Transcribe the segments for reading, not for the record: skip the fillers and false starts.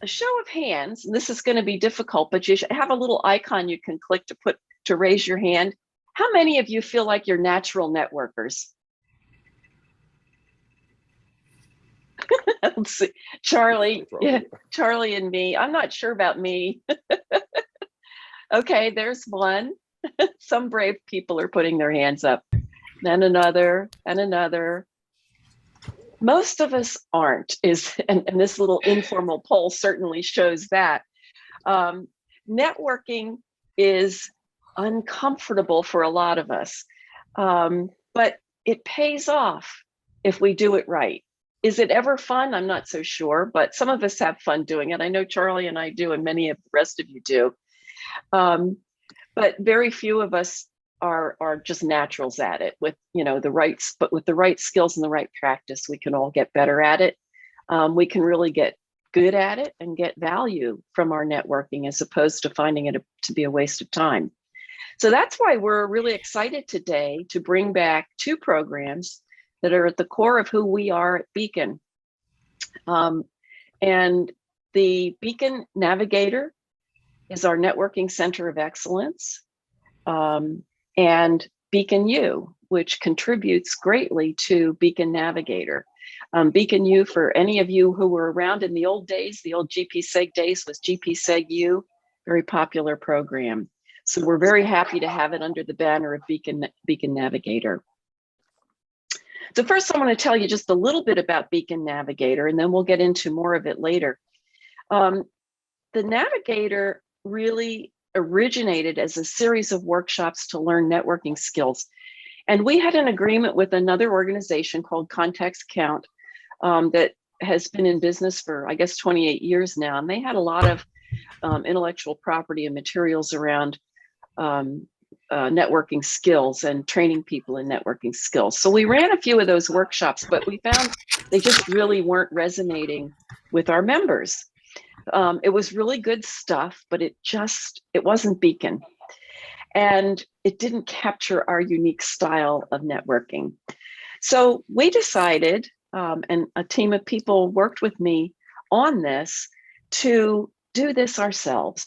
a show of hands, and this is going to be difficult, but you should have a little icon you can click to raise your hand. How many of you feel like you're natural networkers? Let's see. Charlie, yeah, Charlie and me. I'm not sure about me. Okay, there's one. Some brave people are putting their hands up. Then another and another. Most of us aren't, and this little informal poll certainly shows that. Networking is uncomfortable for a lot of us, but it pays off if we do it right. Is it ever fun? I'm not so sure, but some of us have fun doing it. I know Charlie and I do, and many of the rest of you do. But very few of us are just naturals at it. With with the right skills and the right practice, we can all get better at it. We can really get good at it and get value from our networking, as opposed to finding it to be a waste of time. So that's why we're really excited today to bring back two programs that are at the core of who we are at Beacon. And the Beacon Navigator is our networking center of excellence, and Beacon U, which contributes greatly to Beacon Navigator. Beacon U, for any of you who were around in the old days, the old GPSEG days, was GPSEG U, very popular program. So we're very happy to have it under the banner of Beacon Navigator. So first, I want to tell you just a little bit about Beacon Navigator, and then we'll get into more of it later. The Navigator really originated as a series of workshops to learn networking skills. And we had an agreement with another organization called Context Count that has been in business for, I guess, 28 years now. And they had a lot of intellectual property and materials around networking skills and training people in networking skills. So we ran a few of those workshops, but we found they just really weren't resonating with our members. It was really good stuff, but it wasn't Beacon. And it didn't capture our unique style of networking. So we decided, and a team of people worked with me on this, to do this ourselves.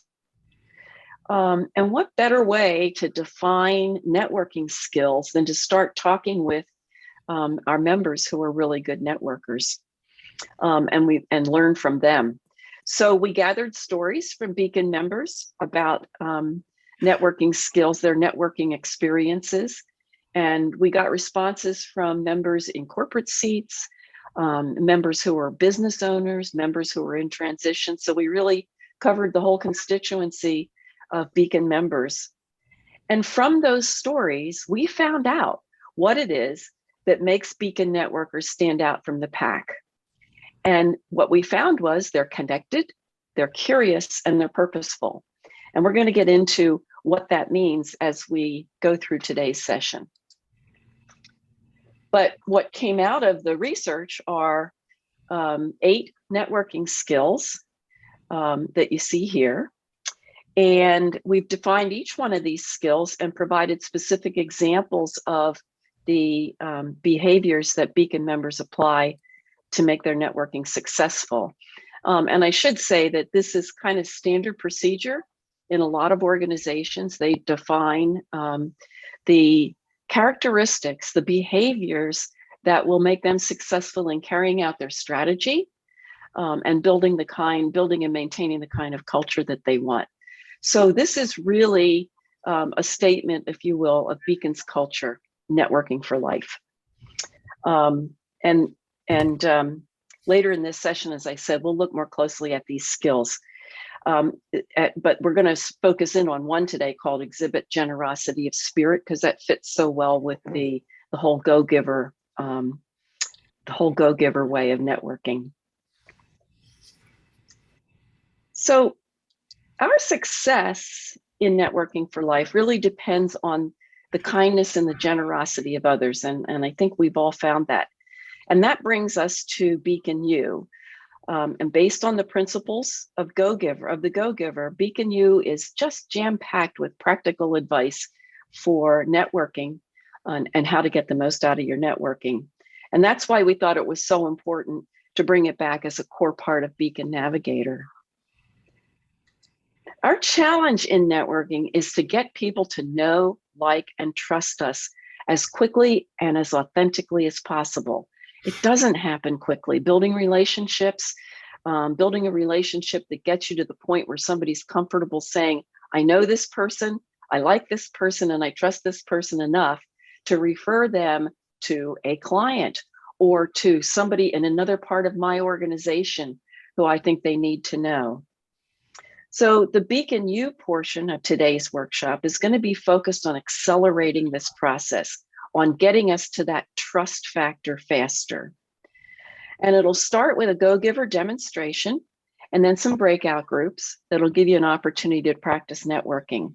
And what better way to define networking skills than to start talking with our members who are really good networkers, and learn from them. So we gathered stories from Beacon members about networking skills, their networking experiences, and we got responses from members in corporate seats, members who are business owners, members who are in transition. So we really covered the whole constituency of Beacon members. And from those stories, we found out what it is that makes Beacon networkers stand out from the pack. And what we found was they're connected, they're curious, and they're purposeful. And we're going to get into what that means as we go through today's session. But what came out of the research are 8 networking skills that you see here. And we've defined each one of these skills and provided specific examples of the behaviors that Beacon members apply to make their networking successful. And I should say that this is kind of standard procedure in a lot of organizations. They define the characteristics, the behaviors that will make them successful in carrying out their strategy, and building and maintaining the kind of culture that they want. So this is really a statement, if you will, of Beacon's culture, networking for life. And later in this session, as I said, we'll look more closely at these skills. But we're going to focus in on one today called exhibit generosity of spirit, because that fits so well with the whole go-giver way of networking. So our success in networking for life really depends on the kindness and the generosity of others. And I think we've all found that. And that brings us to Beacon U. And based on the principles of the go-giver, Beacon U is just jam-packed with practical advice for networking and how to get the most out of your networking. And that's why we thought it was so important to bring it back as a core part of Beacon Navigator. Our challenge in networking is to get people to know, like, and trust us as quickly and as authentically as possible. It doesn't happen quickly. Building relationships, building a relationship that gets you to the point where somebody's comfortable saying, I know this person, I like this person, and I trust this person enough to refer them to a client or to somebody in another part of my organization who I think they need to know. So the Beacon U portion of today's workshop is going to be focused on accelerating this process, on getting us to that trust factor faster. And it'll start with a Go-Giver demonstration and then some breakout groups that'll give you an opportunity to practice networking.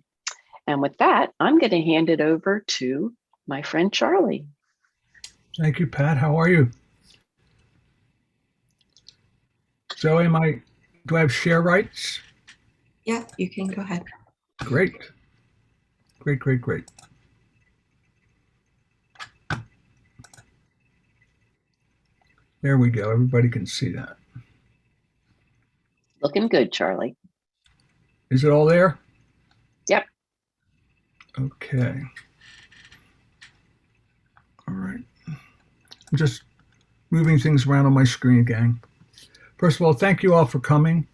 And with that, I'm going to hand it over to my friend Charlie. Thank you, Pat. How are you? Zoe, do I have share rights? Yeah, you can go ahead. Great. Great, great, great. There we go. Everybody can see that. Looking good, Charlie. Is it all there? Yep. Okay. All right. I'm just moving things around on my screen, gang. First of all, thank you all for coming.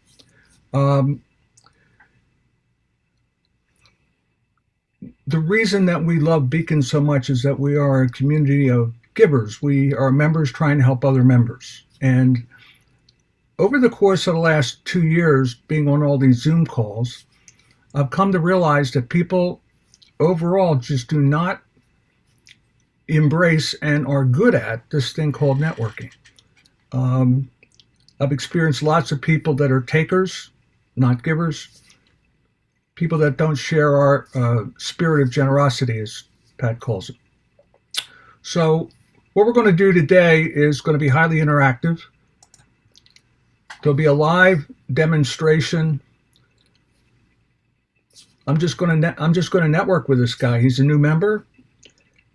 The reason that we love Beacon so much is that we are a community of givers. We are members trying to help other members. And over the course of the last 2 years, being on all these Zoom calls, I've come to realize that people overall just do not embrace and are good at this thing called networking. I've experienced lots of people that are takers, not givers. People that don't share our spirit of generosity, as Pat calls it. So what we're going to do today is going to be highly interactive. There'll be a live demonstration. I'm just going to network with this guy. He's a new member.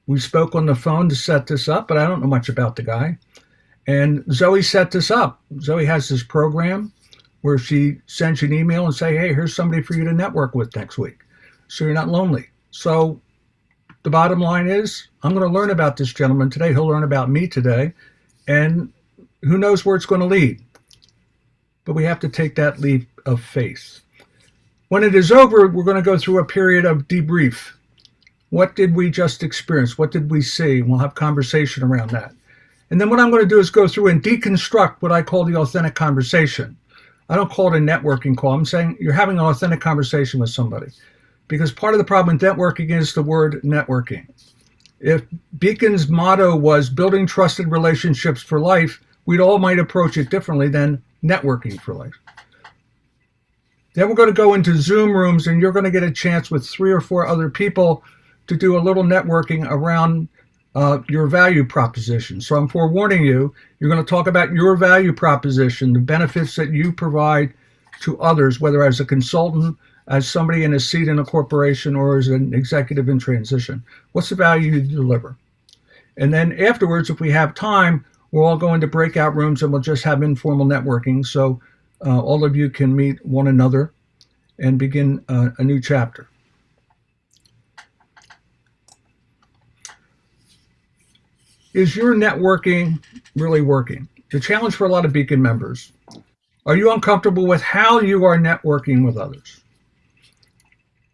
We spoke on the phone to set this up, but I don't know much about the guy. And Zoe set this up. Zoe has this program where she sends you an email and say, hey, here's somebody for you to network with next week, so you're not lonely. So the bottom line is, I'm going to learn about this gentleman today. He'll learn about me today, and who knows where it's going to lead. But we have to take that leap of faith. When it is over, we're going to go through a period of debrief. What did we just experience? What did we see? We'll have conversation around that. And then what I'm going to do is go through and deconstruct what I call the authentic conversation. I don't call it a networking call. I'm saying you're having an authentic conversation with somebody. Because part of the problem with networking is the word networking. If Beacon's motto was building trusted relationships for life, we'd all might approach it differently than networking for life. Then we're going to go into Zoom rooms, and you're going to get a chance with 3 or 4 other people to do a little networking around your value proposition. So I'm forewarning you, you're going to talk about your value proposition, the benefits that you provide to others, whether as a consultant, as somebody in a seat in a corporation, or as an executive in transition. What's the value you deliver? And then afterwards, if we have time, we'll all go into breakout rooms and we'll just have informal networking. So all of you can meet one another and begin a new chapter. Is your networking really working? The challenge for a lot of Beacon members. Are you uncomfortable with how you are networking with others?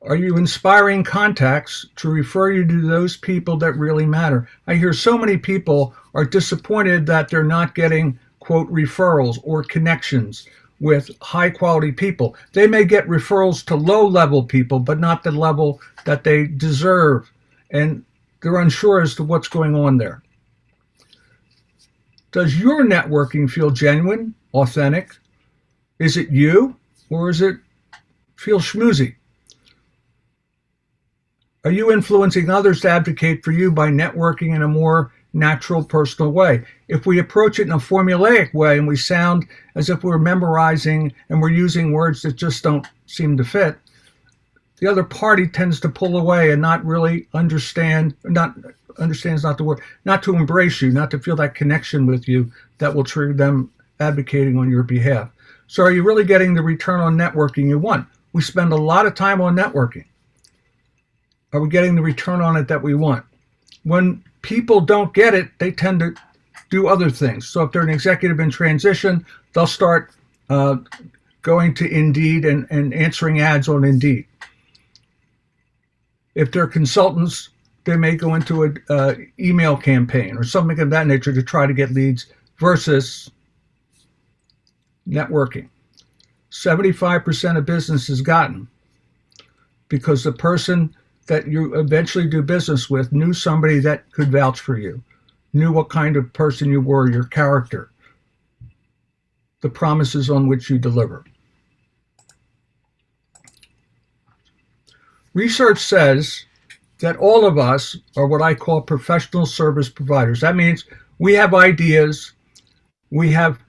Are you inspiring contacts to refer you to those people that really matter? I hear so many people are disappointed that they're not getting, quote, referrals or connections with high quality people. They may get referrals to low level people, but not the level that they deserve. And they're unsure as to what's going on there. Does your networking feel genuine, authentic? Is it you, or is it feel schmoozy? Are you influencing others to advocate for you by networking in a more natural, personal way? If we approach it in a formulaic way and we sound as if we're memorizing and we're using words that just don't seem to fit, the other party tends to pull away and not really understand, understands not the word, not to embrace you, not to feel that connection with you that will trigger them advocating on your behalf. So are you really getting the return on networking you want? we spend a lot of time on networking. Are we getting the return on it that we want? When people don't get it, they tend to do other things. So if they're an executive in transition, they'll start going to Indeed and answering ads on Indeed. If they're consultants, they may go into an email campaign or something of that nature to try to get leads versus networking. 75% of business is gotten because the person that you eventually do business with knew somebody that could vouch for you, knew what kind of person you were, your character, the promises on which you deliver. Research says that all of us are what I call professional service providers. That means we have ideas, we have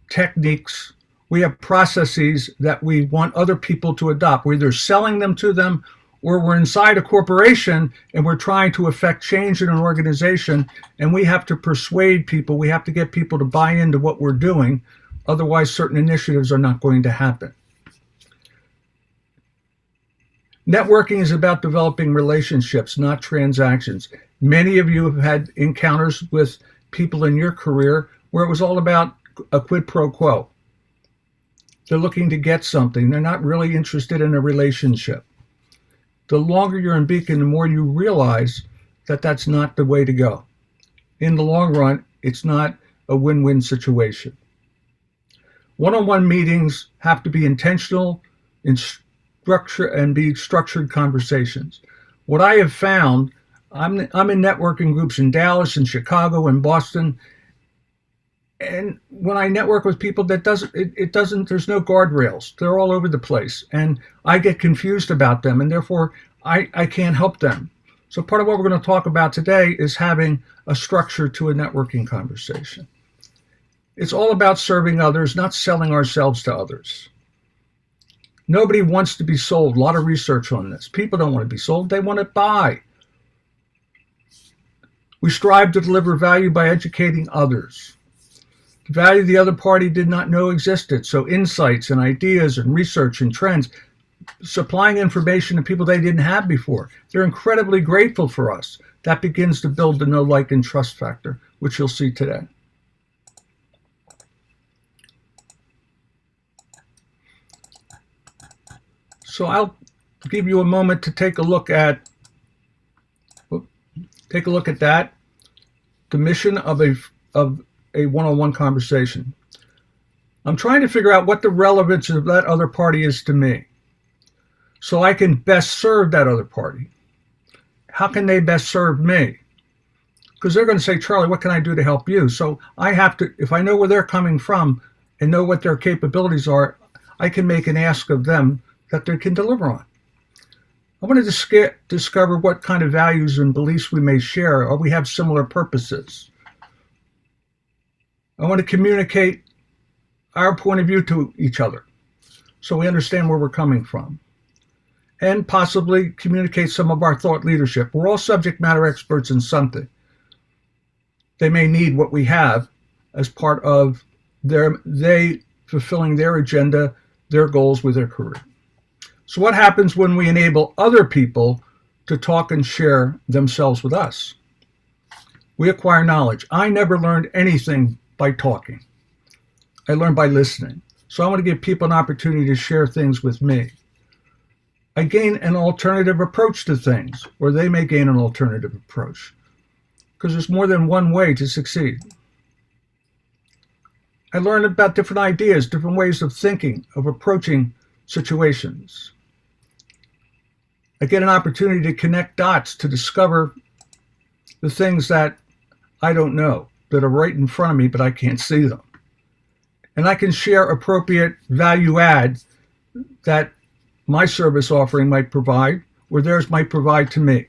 techniques, we have processes that we want other people to adopt. We're either selling them to them or we're inside a corporation and we're trying to affect change in an organization, and we have to persuade people, we have to get people to buy into what we're doing. Otherwise, certain initiatives are not going to happen. Networking is about developing relationships, not transactions. Many of you have had encounters with people in your career where it was all about a quid pro quo. They're looking to get something. They're not really interested in a relationship. The longer you're in Beacon, the more you realize that that's not the way to go. In the long run, it's not a win-win situation. One-on-one meetings have to be intentional, and be structured conversations. What I have found, I'm in networking groups in Dallas and Chicago and Boston, and when I network with people, there's no guardrails. They're all over the place, and I get confused about them, and therefore I can't help them. So part of what we're going to talk about today is having a structure to a networking conversation. It's all about serving others, not selling ourselves to others. Nobody wants to be sold. A lot of research on this. People don't want to be sold. They want to buy. We strive to deliver value by educating others. The value the other party did not know existed. So insights and ideas and research and trends, supplying information to people they didn't have before. They're incredibly grateful for us. That begins to build the know, like, and trust factor, which you'll see today. So I'll give you a moment to take a look at that, the mission of a one-on-one conversation. I'm trying to figure out what the relevance of that other party is to me, so I can best serve that other party. How can they best serve me? Because they're going to say, Charlie, what can I do to help you? So I have to, if I know where they're coming from and know what their capabilities are, I can make an ask of them that they can deliver on. I want to discover what kind of values and beliefs we may share, or we have similar purposes. I want to communicate our point of view to each other so we understand where we're coming from, and possibly communicate some of our thought leadership. We're all subject matter experts in something. They may need what we have as part of they fulfilling their agenda, their goals with their career. So what happens when we enable other people to talk and share themselves with us? We acquire knowledge. I never learned anything by talking. I learned by listening. So I want to give people an opportunity to share things with me. I gain an alternative approach to things, or they may gain an alternative approach, because there's more than one way to succeed. I learn about different ideas, different ways of thinking, of approaching situations. I get an opportunity to connect dots to discover the things that I don't know, that are right in front of me, but I can't see them. And I can share appropriate value add that my service offering might provide, or theirs might provide to me.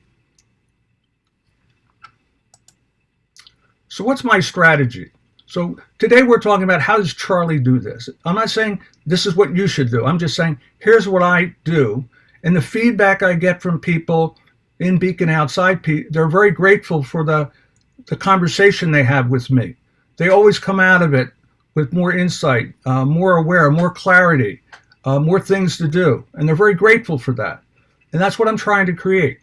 So what's my strategy? So today we're talking about, how does Charlie do this? I'm not saying this is what you should do. I'm just saying, here's what I do. And the feedback I get from people in Beacon, outside, they're very grateful for the conversation they have with me. They always come out of it with more insight, more aware, more clarity, more things to do, and they're very grateful for that. And that's what I'm trying to create.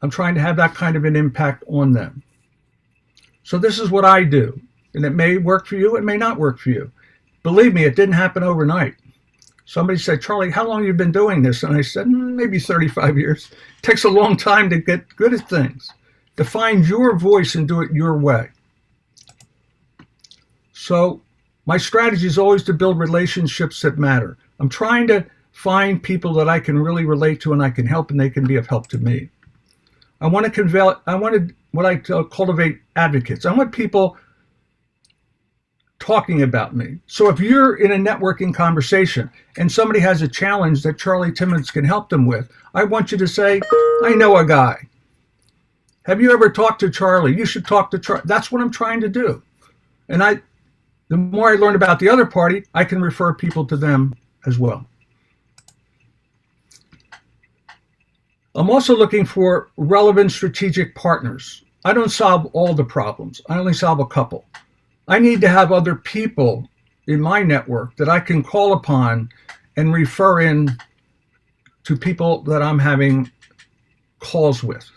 I'm trying to have that kind of an impact on them. So this is what I do, and it may work for you, it may not work for you. Believe me, it didn't happen overnight. Somebody said, Charlie, how long have you been doing this? And I said, maybe 35 years. It takes a long time to get good at things, to find your voice and do it your way. So my strategy is always to build relationships that matter. I'm trying to find people that I can really relate to and I can help, and they can be of help to me. I want to cultivate advocates. I want people talking about me. So if you're in a networking conversation and somebody has a challenge that Charlie Timmons can help them with, I want you to say, I know a guy. Have you ever talked to Charlie? You should talk to Charlie. That's what I'm trying to do. And the more I learn about the other party, I can refer people to them as well. I'm also looking for relevant strategic partners. I don't solve all the problems. I only solve a couple. I need to have other people in my network that I can call upon and refer in to people that I'm having calls with.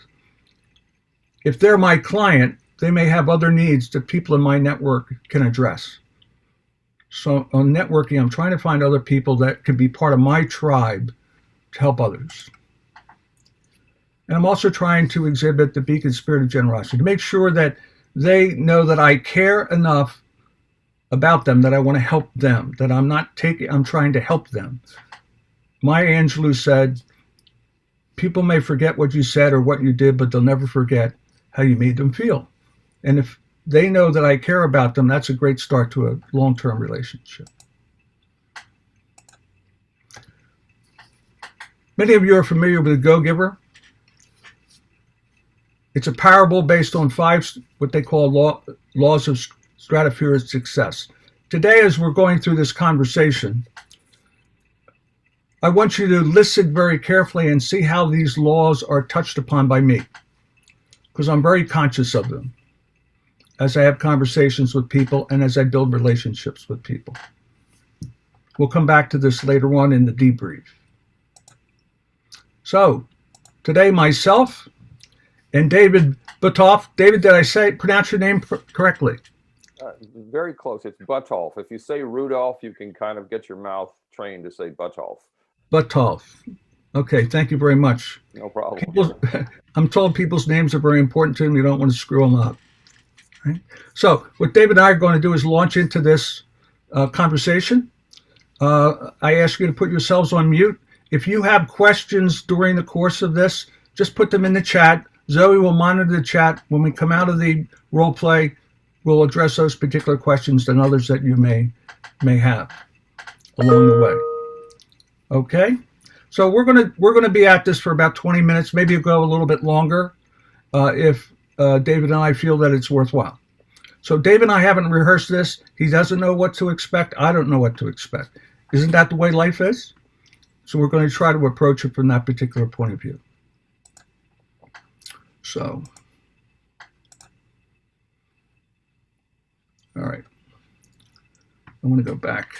If they're my client, they may have other needs that people in my network can address. So on networking, I'm trying to find other people that can be part of my tribe to help others. And I'm also trying to exhibit the beacon spirit of generosity to make sure that they know that I care enough about them, that I want to help them, that I'm trying to help them. Maya Angelou said, people may forget what you said or what you did, but they'll never forget how you made them feel. And if they know that I care about them, that's a great start to a long-term relationship. Many of you are familiar with the Go-Giver. It's a parable based on 5 what they call laws of stratospheric success. Today, as we're going through this conversation, I want you to listen very carefully and see how these laws are touched upon by me, because I'm very conscious of them as I have conversations with people and as I build relationships with people. We'll come back to this later on in the debrief. So, today myself and David Butoff. David, did I pronounce your name correctly? Very close. It's Butoff. If you say Rudolph, you can kind of get your mouth trained to say Butoff. Butoff. Okay, thank you very much. No problem. I'm told people's names are very important to them. You don't want to screw them up. Right? So what David and I are going to do is launch into this conversation. I ask you to put yourselves on mute. If you have questions during the course of this, just put them in the chat. Zoe will monitor the chat. When we come out of the role play, we'll address those particular questions and others that you may have along the way. Okay, so we're gonna be at this for about 20 minutes. Maybe it'll go a little bit longer if David and I feel that it's worthwhile. So David and I haven't rehearsed this. He doesn't know what to expect. I don't know what to expect. Isn't that the way life is? So we're going to try to approach it from that particular point of view. So, all right. I want to go back.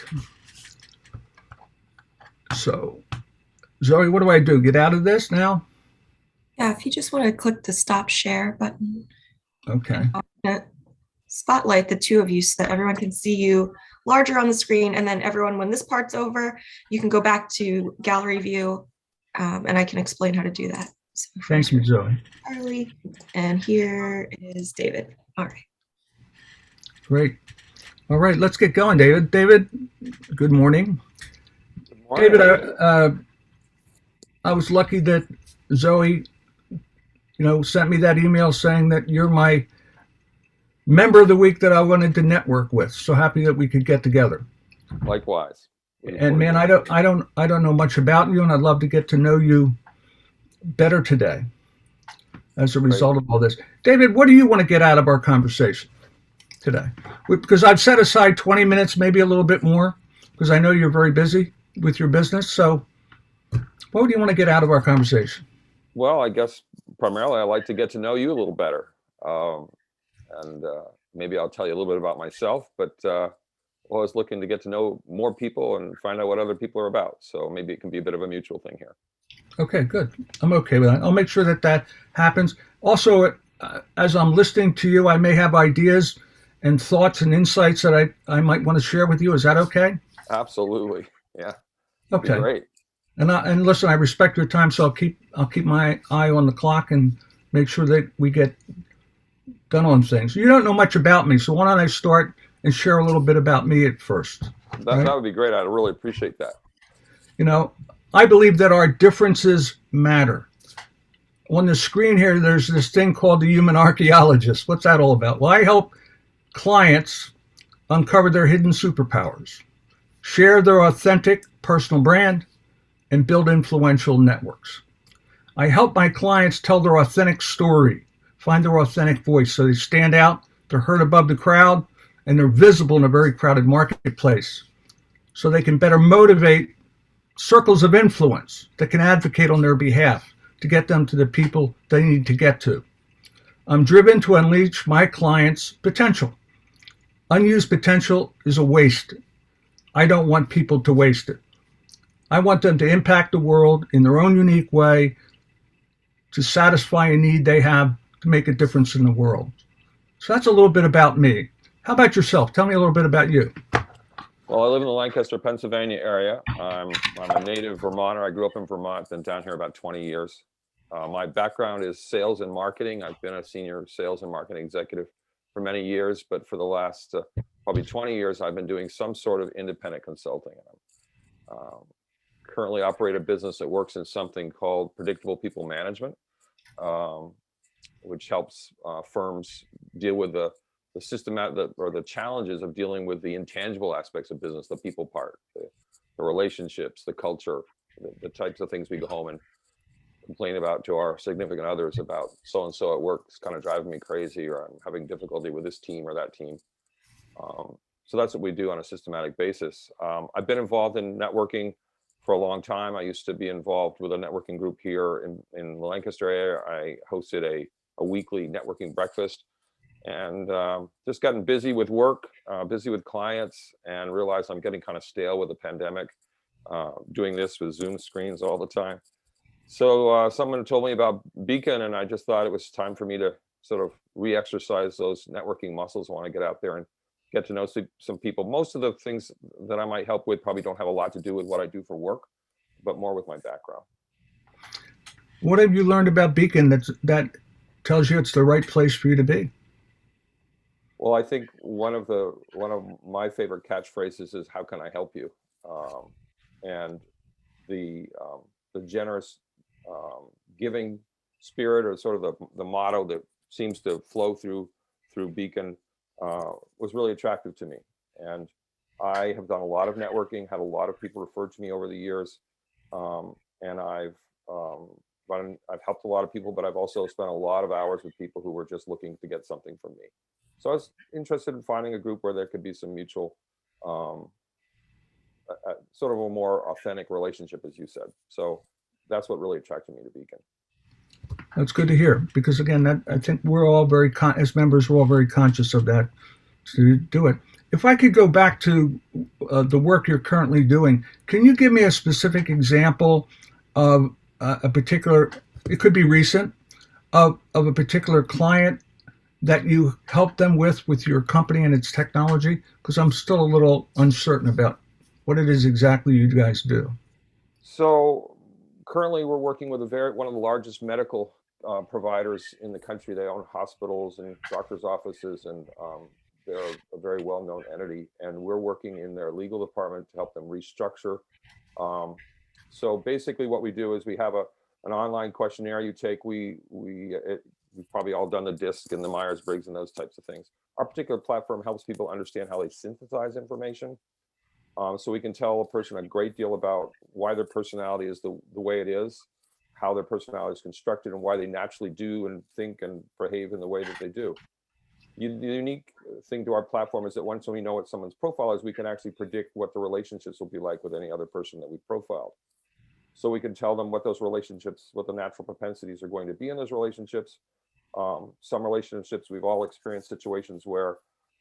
So, Zoe, what do I do? Get out of this now? Yeah, if you just want to click the stop share button. Okay. I'm going to spotlight the two of you so that everyone can see you larger on the screen. And then everyone, when this part's over, you can go back to gallery view and I can explain how to do that. So thank you, Zoe. Charlie, and here is David. All right. Great. All right, let's get going, David. David, good morning. Good morning. David, I was lucky that Zoe, sent me that email saying that you're my member of the week that I wanted to network with. So happy that we could get together. Likewise. And man, I don't know much about you, and I'd love to get to know you better today as a result of all this. David, what do you want to get out of our conversation today? Because I've set aside 20 minutes, maybe a little bit more, because I know you're very busy with your business. So what do you want to get out of our conversation? Well, I guess primarily I'd like to get to know you a little better. And maybe I'll tell you a little bit about myself, but always looking to get to know more people and find out what other people are about. So maybe it can be a bit of a mutual thing here. Okay, good. I'm okay with that. I'll make sure that that happens. Also, as I'm listening to you, I may have ideas and thoughts and insights that I might want to share with you. Is that okay? Absolutely. Yeah. Be Okay. great. And listen, I respect your time, so I'll keep my eye on the clock and make sure that we get done on things. You don't know much about me, so why don't I start and share a little bit about me at first? That would be great. I'd really appreciate that. You know, I believe that our differences matter. On the screen here, there's this thing called the human archaeologist. What's that all about? Well, I help clients uncover their hidden superpowers, share their authentic personal brand, and build influential networks. I help my clients tell their authentic story, find their authentic voice so they stand out, they're heard above the crowd, and they're visible in a very crowded marketplace so they can better motivate circles of influence that can advocate on their behalf to get them to the people they need to get to. I'm driven to unleash my clients' potential. Unused potential is a waste. I don't want people to waste it. I want them to impact the world in their own unique way to satisfy a need they have to make a difference in the world. So that's a little bit about me. How about yourself? Tell me a little bit about you. Well, I live in the Lancaster, Pennsylvania area. I'm a native Vermonter. I grew up in Vermont, been down here about 20 years. My background is sales and marketing. I've been a senior sales and marketing executive for many years, but for the last probably 20 years, I've been doing some sort of independent consulting. Currently operate a business that works in something called predictable people management, which helps firms deal with the the challenges of dealing with the intangible aspects of business, the people part, the relationships, the culture, the types of things we go home and complain about to our significant others about so and so at work is kind of driving me crazy, or I'm having difficulty with this team or that team. So that's what we do on a systematic basis. I've been involved in networking for a long time. I used to be involved with a networking group here in the Lancaster area. I hosted a weekly networking breakfast, and just gotten busy with work, busy with clients, and realized I'm getting kind of stale with the pandemic, doing this with Zoom screens all the time. So someone told me about Beacon, and I just thought it was time for me to sort of re-exercise those networking muscles. I want to get out there and get to know some people. Most of the things that I might help with probably don't have a lot to do with what I do for work, but more with my background. What have you learned about Beacon that tells you it's the right place for you to be? Well, I think one of my favorite catchphrases is "How can I help you?" And the generous giving spirit, or sort of the motto that seems to flow through Beacon, was really attractive to me. And I have done a lot of networking, had a lot of people referred to me over the years, and I've helped a lot of people, but I've also spent a lot of hours with people who were just looking to get something from me. So I was interested in finding a group where there could be some mutual, sort of a more authentic relationship, as you said. So that's what really attracted me to Beacon. That's good to hear, because again, I think we're all as members, we're all very conscious of that to do it. If I could go back to the work you're currently doing, can you give me a specific example of a particular, it could be recent, of a particular client that you helped them with your company and its technology? Because I'm still a little uncertain about what it is exactly you guys do. So currently we're working with one of the largest medical providers in the country. They own hospitals and doctors' offices, and they're a very well-known entity. And we're working in their legal department to help them restructure. So basically what we do is we have an online questionnaire you take. We've probably all done the DISC and the Myers-Briggs and those types of things. Our particular platform helps people understand how they synthesize information. So we can tell a person a great deal about why their personality is the way it is, how their personality is constructed, and why they naturally do and think and behave in the way that they do. The unique thing to our platform is that once we know what someone's profile is, we can actually predict what the relationships will be like with any other person that we profiled. So we can tell them what those relationships, what the natural propensities are going to be in those relationships. Some relationships, we've all experienced situations where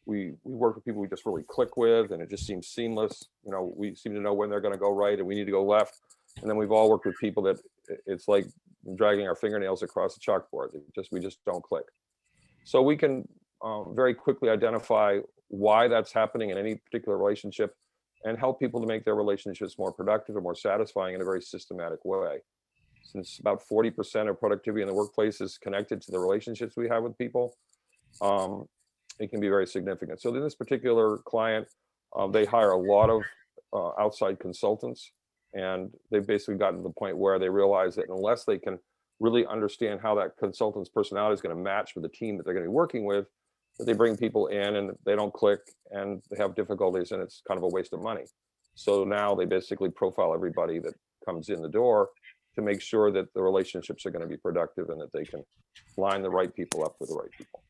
we work with people we just really click with, and it just seems seamless. You know, we seem to know when they're going to go right and we need to go left. And then we've all worked with people that it's like dragging our fingernails across the chalkboard. We just don't click. So we can very quickly identify why that's happening in any particular relationship and help people to make their relationships more productive and more satisfying in a very systematic way. Since about 40% of productivity in the workplace is connected to the relationships we have with people, it can be very significant. So in this particular client, they hire a lot of outside consultants, and they've basically gotten to the point where they realize that unless they can really understand how that consultant's personality is going to match with the team that they're going to be working with, that they bring people in and they don't click and they have difficulties, and it's kind of a waste of money. So now they basically profile everybody that comes in the door to make sure that the relationships are going to be productive and that they can line the right people up with the right people.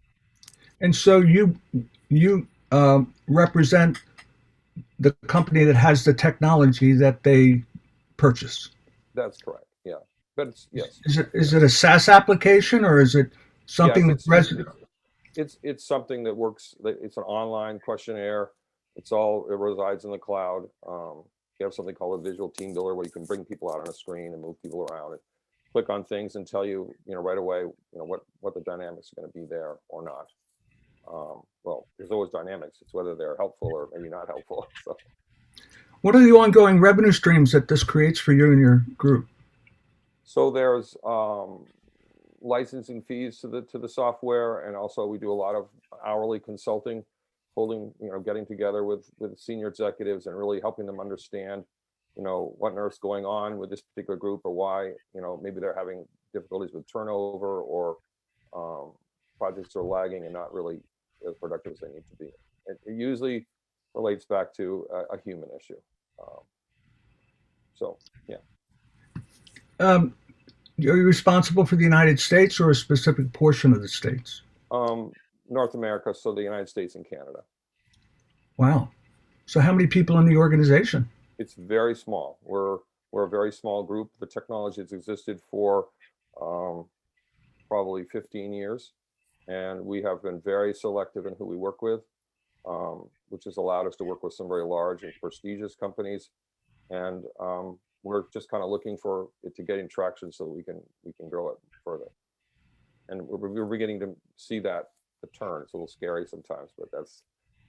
And so you represent the company that has the technology that they purchase. That's correct. Yeah, but yes. Is it a SaaS application, or is it something Yes, that's it's something that works. It's an online questionnaire. It resides in the cloud. You have something called a visual team builder where you can bring people out on a screen and move people around and click on things and tell you, right away, what the dynamics are going to be there or not. Well, there's always dynamics. It's whether they're helpful or maybe not helpful. So, what are the ongoing revenue streams that this creates for you and your group? so there's licensing fees to the software, and also we do a lot of hourly consulting, getting together with senior executives and really helping them understand, what on earth's going on with this particular group, or why, maybe they're having difficulties with turnover, or projects are lagging and not really as productive as they need to be. It usually relates back to a human issue. So, yeah. Are you responsible for the United States or a specific portion of the states? North America, so the United States and Canada. Wow. So how many people in the organization? It's very small. We're a very small group. The technology has existed for probably 15 years, and we have been very selective in who we work with, which has allowed us to work with some very large and prestigious companies. And we're just kind of looking for it to get in traction so that we can grow it further. And we're beginning to see that the turn. It's a little scary sometimes, but that's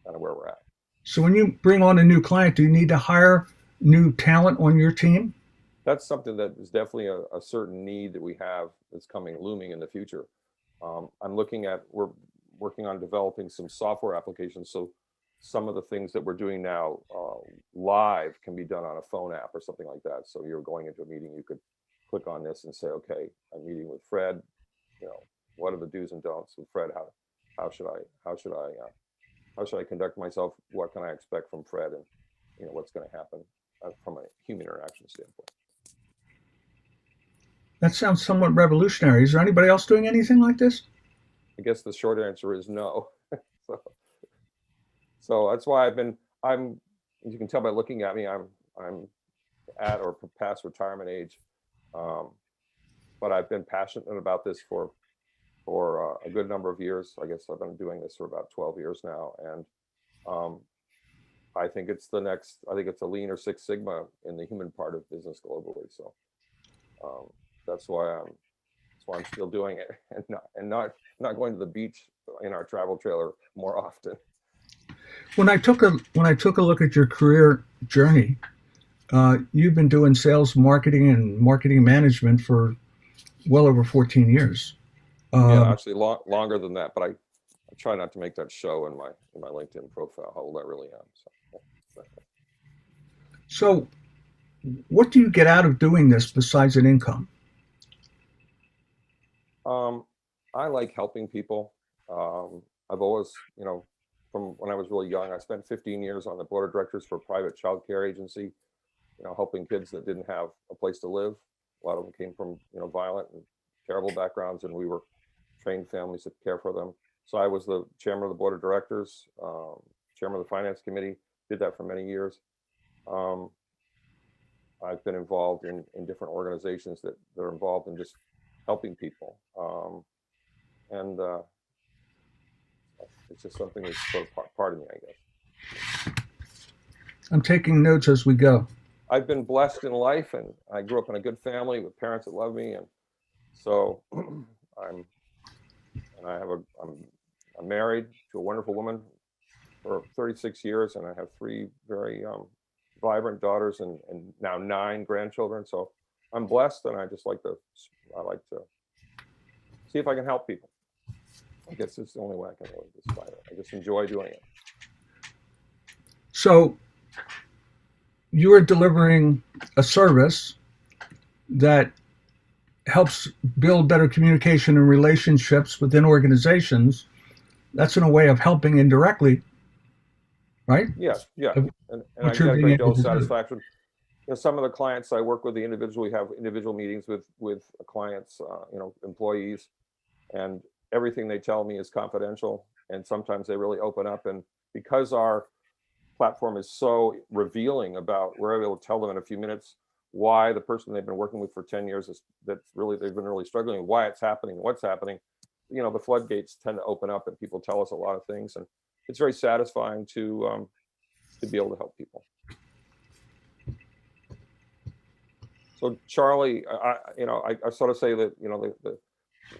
kind of where we're at. So when you bring on a new client, do you need to hire new talent on your team? That's something that is definitely a certain need that we have that's looming in the future. We're working on developing some software applications. So some of the things that we're doing now live can be done on a phone app or something like that. So you're going into a meeting, you could click on this and say, okay, I'm meeting with Fred. What are the do's and don'ts with Fred? How should I conduct myself? What can I expect from Fred? And what's going to happen from a human interaction standpoint. That sounds somewhat revolutionary. Is there anybody else doing anything like this? I guess the short answer is no. So that's why as you can tell by looking at me, I'm at or past retirement age. But I've been passionate about this for a good number of years. I guess I've been doing this for about 12 years now. And I think it's a Lean or Six Sigma in the human part of business globally. So that's why I'm still doing it and not going to the beach in our travel trailer more often. When I took a look at your career journey, you've been doing sales, marketing, and marketing management for well over 14 years. Yeah, actually longer than that, but I try not to make that show in my LinkedIn profile how old I really am. So what do you get out of doing this besides an income? I like helping people. I've always, from when I was really young, I spent 15 years on the board of directors for a private child care agency, helping kids that didn't have a place to live. A lot of them came from, violent and terrible backgrounds, and we were trained families to care for them. So I was the chairman of the board of directors, chairman of the finance committee, did that for many years. I've been involved in different organizations that are involved in just helping people. And it's just something that's sort of part of me, I guess. I'm taking notes as we go. I've been blessed in life, and I grew up in a good family with parents that love me, and so I'm married to a wonderful woman for 36 years, and I have 3 very vibrant daughters and now 9 grandchildren. So I'm blessed, and I like to see if I can help people. I guess it's the only way I can really describe it. I just enjoy doing it. So you are delivering a service that helps build better communication and relationships within organizations. That's in a way of helping indirectly, right? Yeah. And I What get you're a being great deal able of to do. satisfaction. You know, some of the clients I work with, the individually have individual meetings with clients, employees, and everything they tell me is confidential. And sometimes they really open up, and because our platform is so revealing about, we're able to tell them in a few minutes why the person they've been working with for 10 years they've been really struggling, why it's happening, what's happening. You know, the floodgates tend to open up, and people tell us a lot of things, and it's very satisfying to be able to help people. So Charlie, I sort of say that,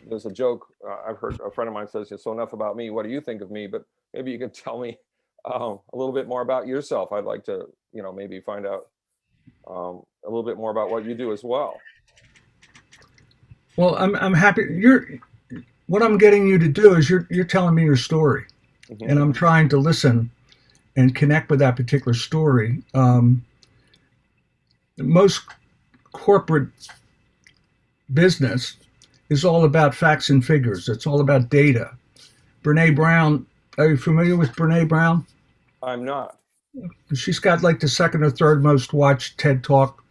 there's a joke I've heard a friend of mine says, so enough about me, what do you think of me? But maybe you can tell me a little bit more about yourself. I'd like to, maybe find out a little bit more about what you do as well. Well, I'm happy. What I'm getting you to do is you're telling me your story, Mm-hmm. and I'm trying to listen and connect with that particular story. Most corporate business is all about facts and figures. It's all about data. Brene Brown, are you familiar with Brene Brown? I'm not. She's got like the second or third most watched TED Talk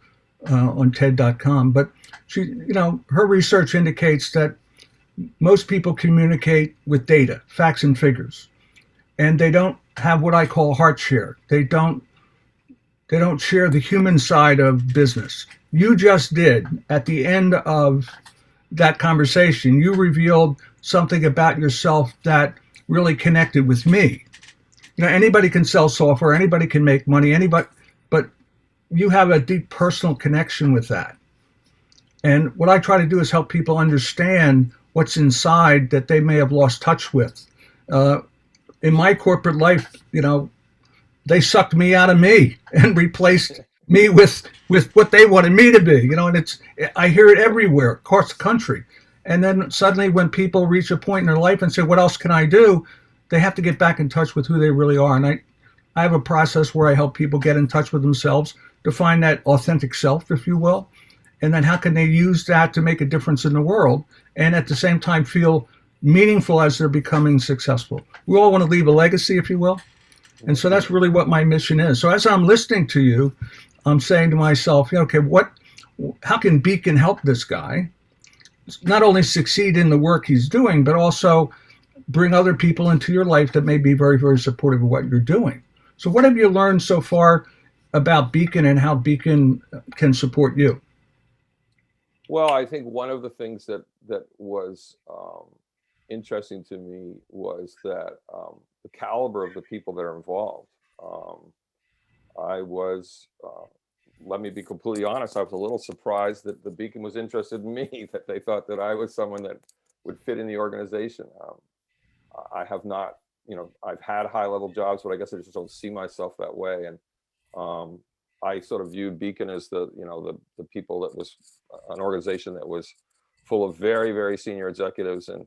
on TED.com. But her research indicates that most people communicate with data, facts and figures, and they don't have what I call heart share. They don't share the human side of business. You just did at the end of that conversation. You revealed something about yourself that really connected with me. Anybody can sell software, anybody can make money, but you have a deep personal connection with that. And what I try to do is help people understand what's inside that they may have lost touch with. In my corporate life, they sucked me out of me and replaced me with what they wanted me to be. And I hear it everywhere across the country. And then suddenly when people reach a point in their life and say, what else can I do? They have to get back in touch with who they really are. And I have a process where I help people get in touch with themselves to find that authentic self, if you will. And then how can they use that to make a difference in the world and at the same time feel meaningful as they're becoming successful? We all want to leave a legacy, if you will. And so that's really what my mission is. So as I'm listening to you, I'm saying to myself, okay, how can Beacon help this guy not only succeed in the work he's doing, but also bring other people into your life that may be very, very supportive of what you're doing? So what have you learned so far about Beacon and how Beacon can support you? Well, I think one of the things that was interesting to me was that the caliber of the people that are involved. I was, let me be completely honest, I was a little surprised that the Beacon was interested in me, that they thought that I was someone that would fit in the organization. I have not, I've had high-level jobs, but I guess I just don't see myself that way. And I sort of viewed Beacon as the people that was an organization that was full of very, very senior executives, and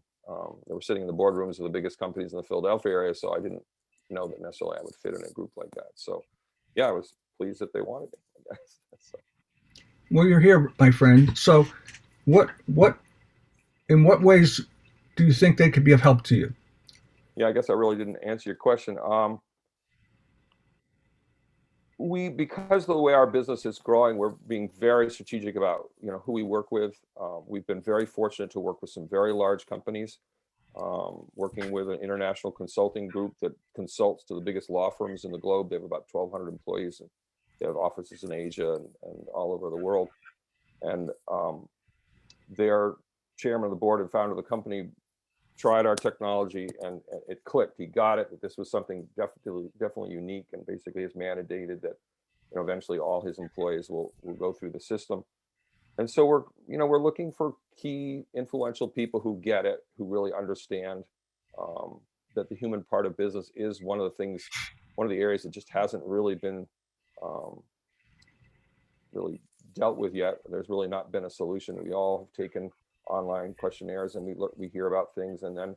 they were sitting in the boardrooms of the biggest companies in the Philadelphia area. So I didn't know that necessarily I would fit in a group like that. So yeah, I was pleased that they wanted me, I guess. So. Well, you're here, my friend. So in what ways do you think they could be of help to you? Yeah, I guess I really didn't answer your question. Because of the way our business is growing, we're being very strategic about who we work with. We've been very fortunate to work with some very large companies, working with an international consulting group that consults to the biggest law firms in the globe. They have about 1,200 employees, and they have offices in Asia and all over the world. And their chairman of the board and founder of the company tried our technology and it clicked. He got it, that this was something definitely unique, and basically has mandated that, you know, eventually all his employees will go through the system. And so we're looking for key influential people who get it, who really understand that the human part of business is one of the areas that just hasn't really been really dealt with yet. There's really not been a solution. We all have taken online questionnaires and we hear about things, and then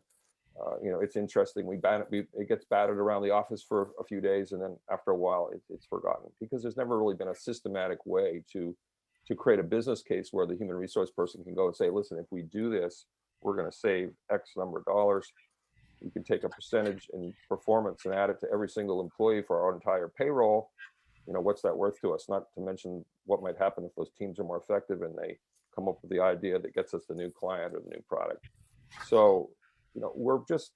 you know, it's interesting. It gets batted around the office for a few days, and then after a while it's forgotten, because there's never really been a systematic way to create a business case where the human resource person can go and say, listen, if we do this, we're going to save X number of dollars. We can take a percentage in performance and add it to every single employee for our entire payroll. You know, what's that worth to us? Not to mention what might happen if those teams are more effective and they come up with the idea that gets us the new client or the new product. So, you know, we're just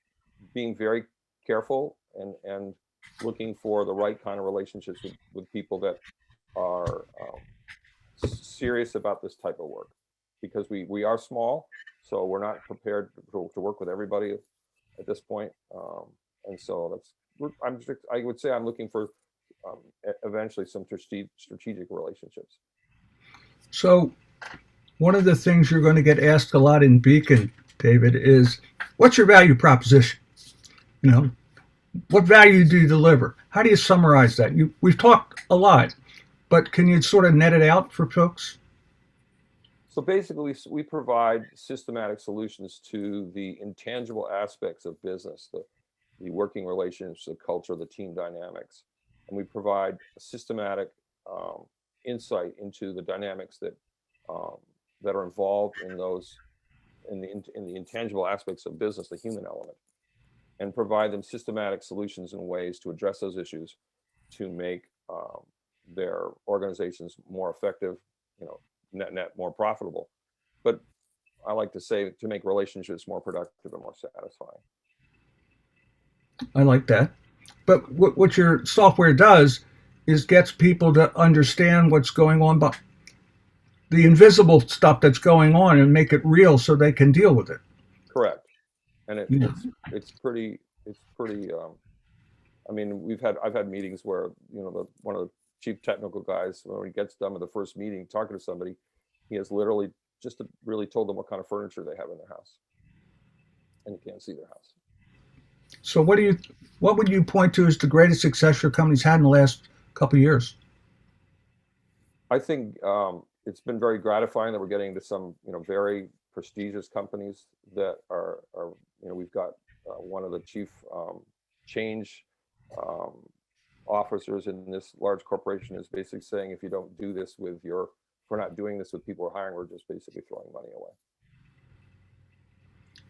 being very careful and looking for the right kind of relationships with people that are serious about this type of work, because we are small, so we're not prepared to work with everybody at this point. And so I would say I'm looking for eventually some strategic relationships. So one of the things you're going to get asked a lot in Beacon, David, is what's your value proposition? You know, what value do you deliver? How do you summarize that? We've talked a lot, but can you sort of net it out for folks? So basically, we provide systematic solutions to the intangible aspects of business, the working relationships, the culture, the team dynamics. And we provide a systematic insight into the dynamics that are involved in the intangible aspects of business, the human element, and provide them systematic solutions and ways to address those issues to make their organizations more effective, you know, net more profitable. But I like to say, to make relationships more productive and more satisfying. I like that. But what your software does is gets people to understand what's going on, but the invisible stuff that's going on, and make it real so they can deal with it. Correct. And it's pretty. I mean, I've had meetings where, you know, one of the chief technical guys, when he gets done with the first meeting talking to somebody, he has literally just really told them what kind of furniture they have in their house, and you can't see their house. So what would you point to as the greatest success your company's had in the last couple of years? I think it's been very gratifying that we're getting to some, you know, very prestigious companies that are you know, we've got one of the chief change officers in this large corporation is basically saying, if you don't do this if we're not doing this with people we're hiring, we're just basically throwing money away.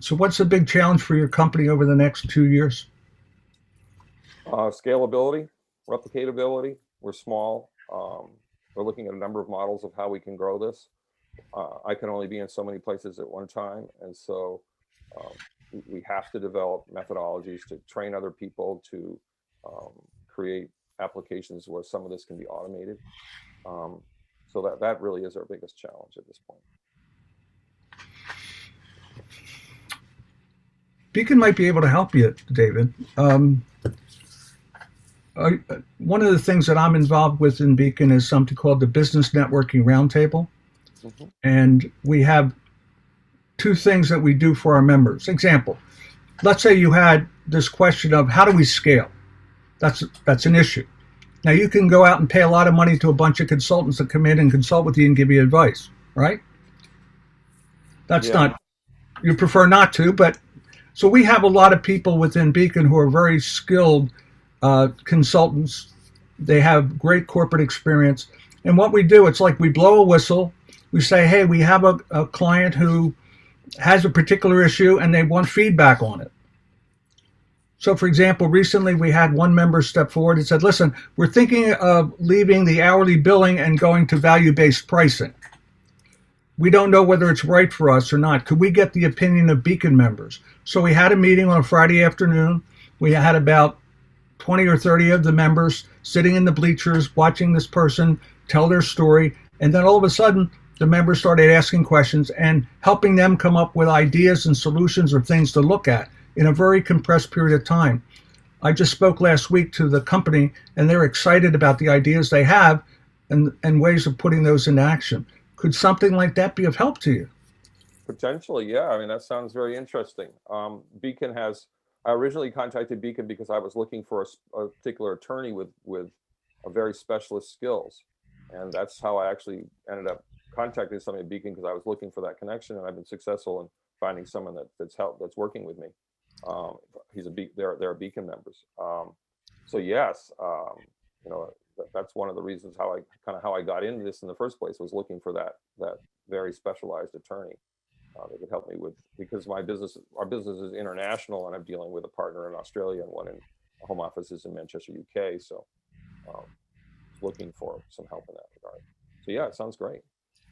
So what's the big challenge for your company over the next 2 years? Scalability, replicatability. We're small. We're looking at a number of models of how we can grow this. I can only be in so many places at one time. And so we have to develop methodologies to train other people to create applications where some of this can be automated. So that really is our biggest challenge at this point. Beacon might be able to help you, David. One of the things that I'm involved with in Beacon is something called the Business Networking Roundtable. Mm-hmm. And we have two things that we do for our members. Example, let's say you had this question of how do we scale? That's an issue. Now you can go out and pay a lot of money to a bunch of consultants that come in and consult with you and give you advice, right? That's not, you prefer not to, but so we have a lot of people within Beacon who are very skilled consultants. They have great corporate experience. And what we do, it's like we blow a whistle. We say, hey, we have a client who has a particular issue and they want feedback on it. So, for example, recently we had one member step forward and said, listen, we're thinking of leaving the hourly billing and going to value-based pricing. We don't know whether it's right for us or not. Could we get the opinion of Beacon members? So we had a meeting on a Friday afternoon. We had about 20 or 30 of the members sitting in the bleachers watching this person tell their story. And then all of a sudden, the members started asking questions and helping them come up with ideas and solutions or things to look at in a very compressed period of time. I just spoke last week to the company, and they're excited about the ideas they have and ways of putting those into action. Could something like that be of help to you? Potentially, yeah. I mean, that sounds very interesting. Beacon has, I originally contacted Beacon because I was looking for a particular attorney with a very specialist skills. And that's how I actually ended up contacting somebody at Beacon, because I was looking for that connection, and I've been successful in finding someone that's working with me. They're Beacon members. So yes, you know, that's one of the reasons how I got into this in the first place, was looking for that very specialized attorney that could help me with, because our business is international, and I'm dealing with a partner in Australia and one in home offices in Manchester, UK. So looking for some help in that regard. So yeah, it sounds great.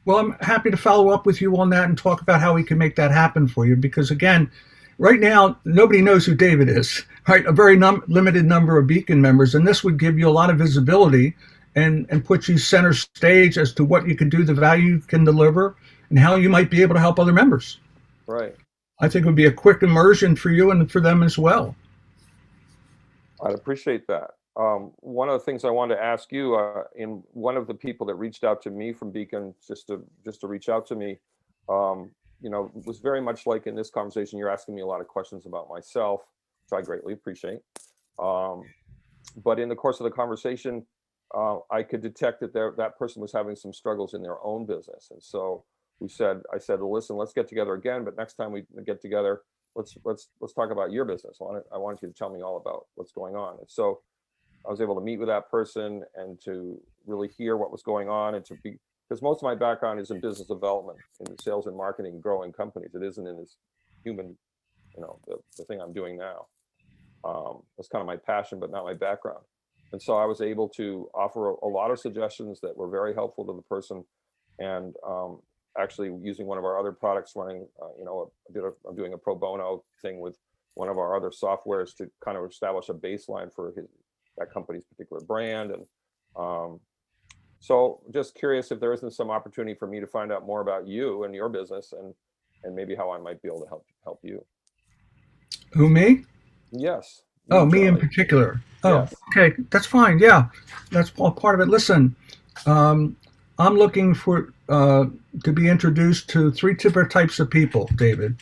Well, I'm happy to follow up with you on that and talk about how we can make that happen for you, because again, right now, nobody knows who David is, right? A very limited number of Beacon members, and this would give you a lot of visibility and put you center stage as to what you can do, the value you can deliver, and how you might be able to help other members. Right. I think it would be a quick immersion for you and for them as well. I'd appreciate that. One of the things I wanted to ask you, in one of the people that reached out to me from Beacon, just to reach out to me, you know, was very much like in this conversation, you're asking me a lot of questions about myself, which I greatly appreciate. But in the course of the conversation, I could detect that that person was having some struggles in their own business. And so I said, well, listen, let's get together again, but next time we get together, let's talk about your business. I want you to tell me all about what's going on. And so I was able to meet with that person and to really hear what was going on, and because most of my background is in business development, in sales and marketing, growing companies. It isn't in this human, you know, the thing I'm doing now. That's kind of my passion, but not my background. And so I was able to offer a lot of suggestions that were very helpful to the person. And actually using one of our other products, running, you know, I'm doing a pro bono thing with one of our other softwares to kind of establish a baseline for that company's particular brand. And so just curious if there isn't some opportunity for me to find out more about you and your business, and maybe how I might be able to help you. Who, me? Yes. Oh, me in Charlie. particular. Oh, Yes. okay. That's fine. Yeah, that's all part of it. Listen, I'm looking for to be introduced to three different types of people, David.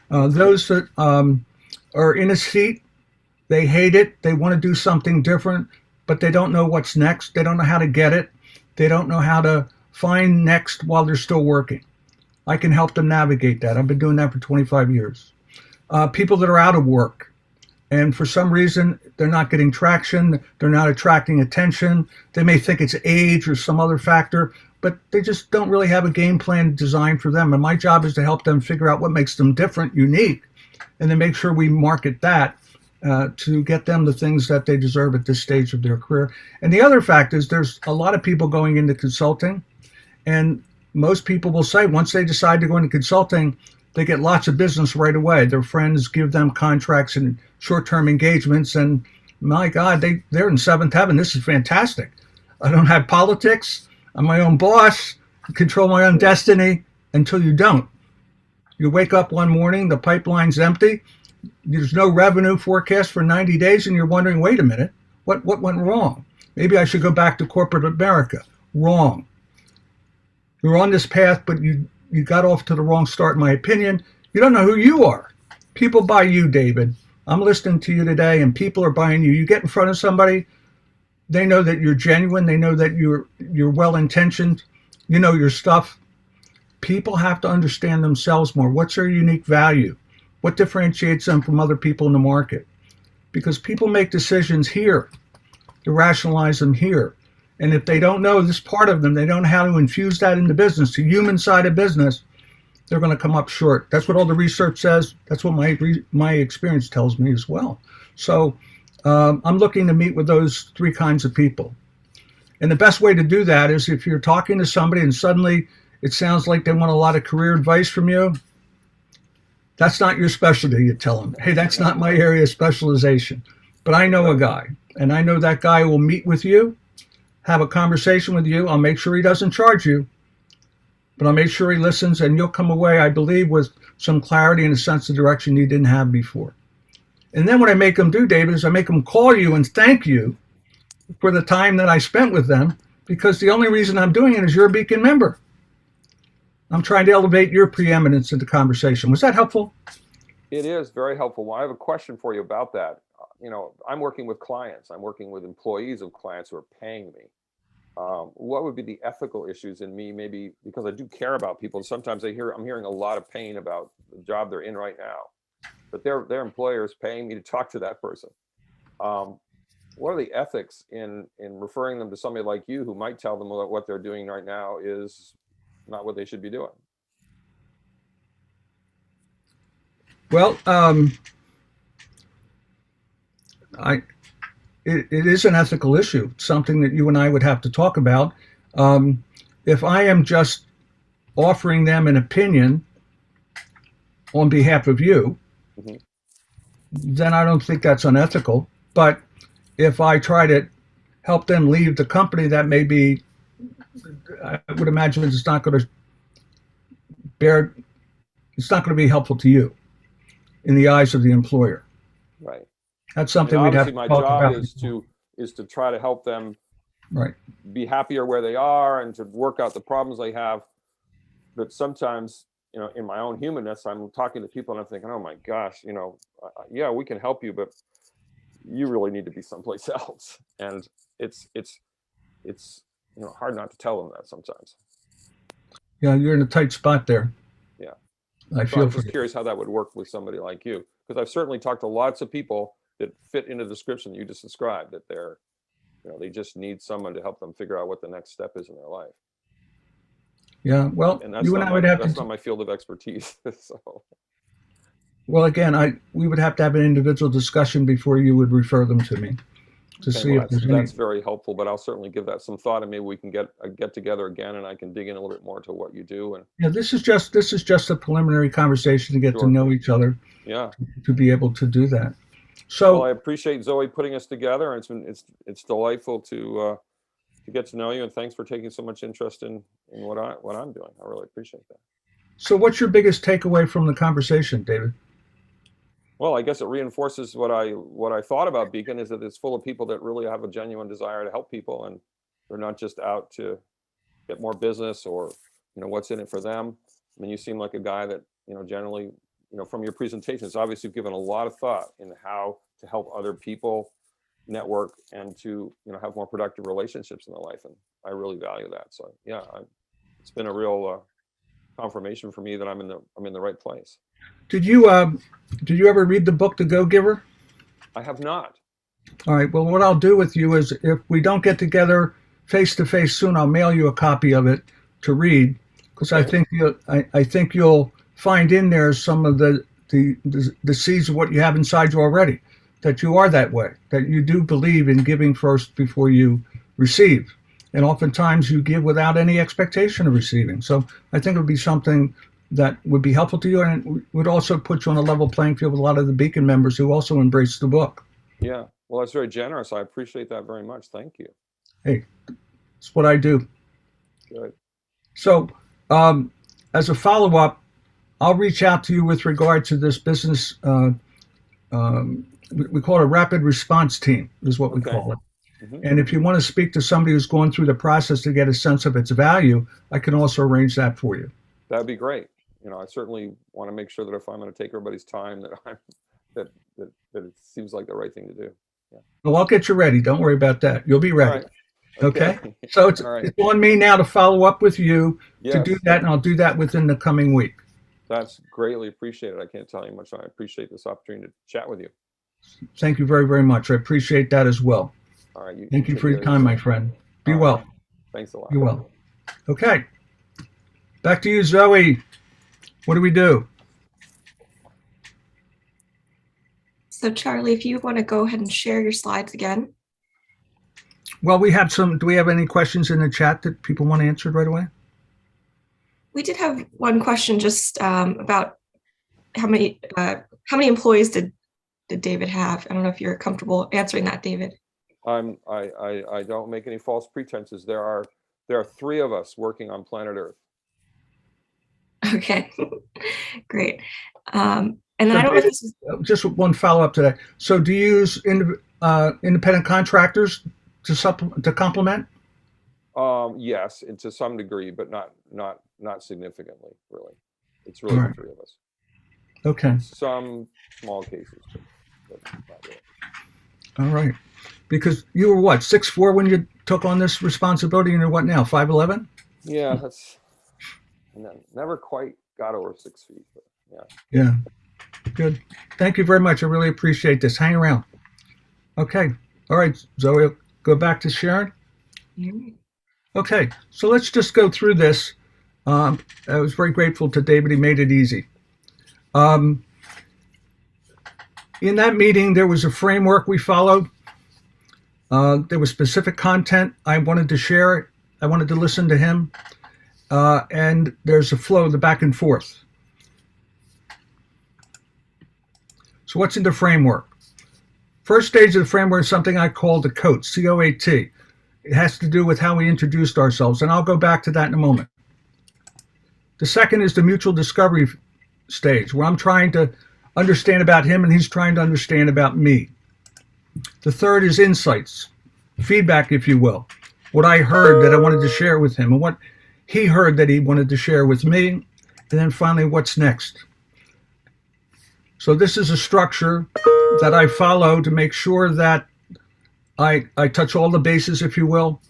Those that are in a seat, they hate it, they want to do something different, but they don't know what's next. They don't know how to get it. They don't know how to find next while they're still working. I can help them navigate that. I've been doing that for 25 years. People that are out of work, and for some reason, they're not getting traction, they're not attracting attention. They may think it's age or some other factor, but they just don't really have a game plan designed for them. And my job is to help them figure out what makes them different, unique, and then make sure we market that to get them the things that they deserve at this stage of their career. And the other fact is there's a lot of people going into consulting, and most people will say once they decide to go into consulting, they get lots of business right away. Their friends give them contracts and short-term engagements, and my God, they're in seventh heaven. This is fantastic. I don't have politics. I'm my own boss. I control my own destiny until you don't. You wake up one morning, the pipeline's empty. There's no revenue forecast for 90 days, and you're wondering, wait a minute, what went wrong? Maybe I should go back to corporate America. Wrong. You're on this path, but you got off to the wrong start, in my opinion. You don't know who you are. People buy you, David. I'm listening to you today, and people are buying you. You get in front of somebody, they know that you're genuine. They know that you're well-intentioned. You know your stuff. People have to understand themselves more. What's their unique value? What differentiates them from other people in the market? Because people make decisions here. To rationalize them here. And if they don't know this part of them, they don't know how to infuse that into business, the human side of business, they're going to come up short. That's what all the research says. That's what my experience tells me as well. So I'm looking to meet with those three kinds of people. And the best way to do that is if you're talking to somebody and suddenly it sounds like they want a lot of career advice from you, that's not your specialty. You tell them, hey, that's not my area of specialization. But I know a guy, and I know that guy will meet with you, have a conversation with you. I'll make sure he doesn't charge you. but I'll make sure he listens, and you'll come away, I believe, with some clarity and a sense of direction you didn't have before. And then what I make them do, David, is I make them call you and thank you for the time that I spent with them, because the only reason I'm doing it is you're a Beacon member. I'm trying to elevate your preeminence in the conversation. Was that helpful? It is very helpful. Well, I have a question for you about that. I'm working with clients. I'm working with employees of clients who are paying me. What would be the ethical issues in me, maybe because I do care about people. Sometimes I'm hearing a lot of pain about the job they're in right now, but their employer is paying me to talk to that person. What are the ethics in referring them to somebody like you who might tell them that what they're doing right now is not what they should be doing? Well, it is an ethical issue, something that you and I would have to talk about. If I am just offering them an opinion on behalf of you, Mm-hmm. then I don't think that's unethical. But if I try to help them leave the company, that may be, I would imagine it's not going to be helpful to you in the eyes of the employer. Right. That's something we'd have to my talk job about. is to try to help them Right. be happier where they are and to work out the problems they have. But sometimes, in my own humanness, I'm talking to people and I'm thinking, oh my gosh, yeah, we can help you, but you really need to be someplace else. And it's hard not to tell them that sometimes. Yeah, you're in a tight spot there. Yeah. I So feel I'm for just you. curious how that would work with somebody like you, because I've certainly talked to lots of people that fit into the description you just described, that they just need someone to help them figure out what the next step is in their life. Yeah, well, And that's you and not I would have that's to. not my field of expertise. So Well, again, we would have to have an individual discussion before you would refer them to me to okay, see well, if there's any. that's very helpful, but I'll certainly give that some thought, and maybe we can get together again and I can dig in a little bit more to what you do. And Yeah, this is just a preliminary conversation to get to Sure. know each other, yeah, to be able to do that. well, I So, appreciate Zoe putting us together, and it's delightful to get to know you, and thanks for taking so much interest in what I'm doing. I really appreciate that. so what's your biggest takeaway from the conversation, David? Well, I guess it reinforces what I thought about Beacon, is that it's full of people that really have a genuine desire to help people, and they're not just out to get more business or what's in it for them. I mean, you seem like a guy that generally, from your presentations, obviously you've given a lot of thought in how to help other people network and to have more productive relationships in their life, and I really value that. So yeah, it's been a real confirmation for me that I'm in the right place. Did you ever read the book The Go-Giver? I have not. All right. Well, what I'll do with you is, if we don't get together face to face soon, I'll mail you a copy of it to read, because Okay. I think you'll find in there some of the seeds of what you have inside you already. That you are that way. That you do believe in giving first before you receive, and oftentimes you give without any expectation of receiving. So I think it would be something that would be helpful to you, and it would also put you on a level playing field with a lot of the Beacon members who also embrace the book. Yeah. Well, that's very generous. I appreciate that very much. Thank you. Hey, it's what I do. Good. So, as a follow-up, I'll reach out to you with regard to this business. We call it a rapid response team, is what we Okay. call it. Mhm. And if you want to speak to somebody who's going through the process to get a sense of its value, I can also arrange that for you. That'd be great. I certainly want to make sure that if I'm going to take everybody's time, that it seems like the right thing to do. Yeah. Well, I'll get you ready. Don't worry about that. You'll be All ready. right. Okay. So it's All right. it's on me now to follow up with you to Yes. do that, and I'll do that within the coming week. That's greatly appreciated. I can't tell you much. I appreciate this opportunity to chat with you. Thank you very, very much. I appreciate that as well. All right. Thank you take for your care of time, my yourself. friend. Be All well. right. Thanks a lot. Be well. Okay. Back to you, Zoe. What do we do? So Charlie, if you want to go ahead and share your slides again. Well, we have some. Do we have any questions in the chat that people want answered right away? We did have one question just about how many employees did David have? I don't know if you're comfortable answering that, David. I don't make any false pretenses. There are 3 of us working on planet Earth. Okay, great. And then I don't know if this is, Just one follow up to that. So do you use independent contractors to complement? Yes, and to some degree, but not significantly, really. It's All really the right. three of us. Okay. Some small cases, but not really. All right. Because you were what, 6'4" when you took on this responsibility, and you're what now, 5'11"? Yeah, that's never quite got over 6 feet, but yeah. Yeah. Good. Thank you very much. I really appreciate this. Hang around. Okay. All right, Zoe, go back to Sharon. Okay. So let's just go through this. I was very grateful to David. He made it easy. In that meeting, there was a framework we followed. There was specific content I wanted to share. I wanted to listen to him. And there's a flow, the back and forth. So what's in the framework? First stage of the framework is something I call the COAT, C-O-A-T. It has to do with how we introduced ourselves, and I'll go back to that in a moment. The second is the mutual discovery stage, where I'm trying to understand about him and he's trying to understand about me. The third is insights, feedback, if you will. What I heard that I wanted to share with him and what he heard that he wanted to share with me. And then finally, what's next? So this is a structure that I follow to make sure that I touch all the bases, if you will,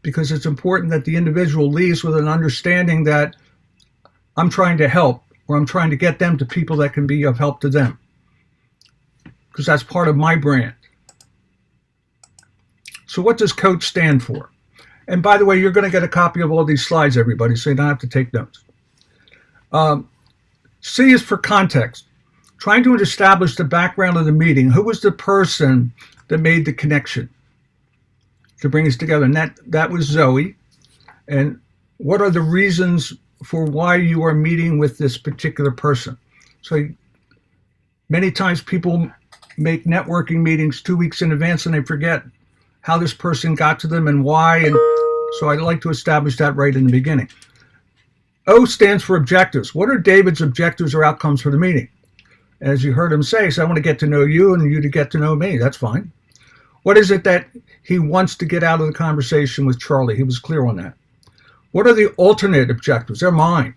because it's important that the individual leaves with an understanding that I'm trying to help, or I'm trying to get them to people that can be of help to them, because that's part of my brand. So what does COACH stand for? And by the way, you're going to get a copy of all these slides, everybody, so you don't have to take notes. C is for context. Trying to establish the background of the meeting. Who was the person that made the connection to bring us together? And that was Zoe. And what are the reasons for why you are meeting with this particular person? So many times people make networking meetings 2 weeks in advance and they forget how this person got to them and why. And so I'd like to establish that right in the beginning. O stands for objectives. What are David's objectives or outcomes for the meeting? As you heard him say, so I want to get to know you and you to get to know me. That's fine. What is it that he wants to get out of the conversation with Charlie? He was clear on that. What are the alternate objectives? They're mine.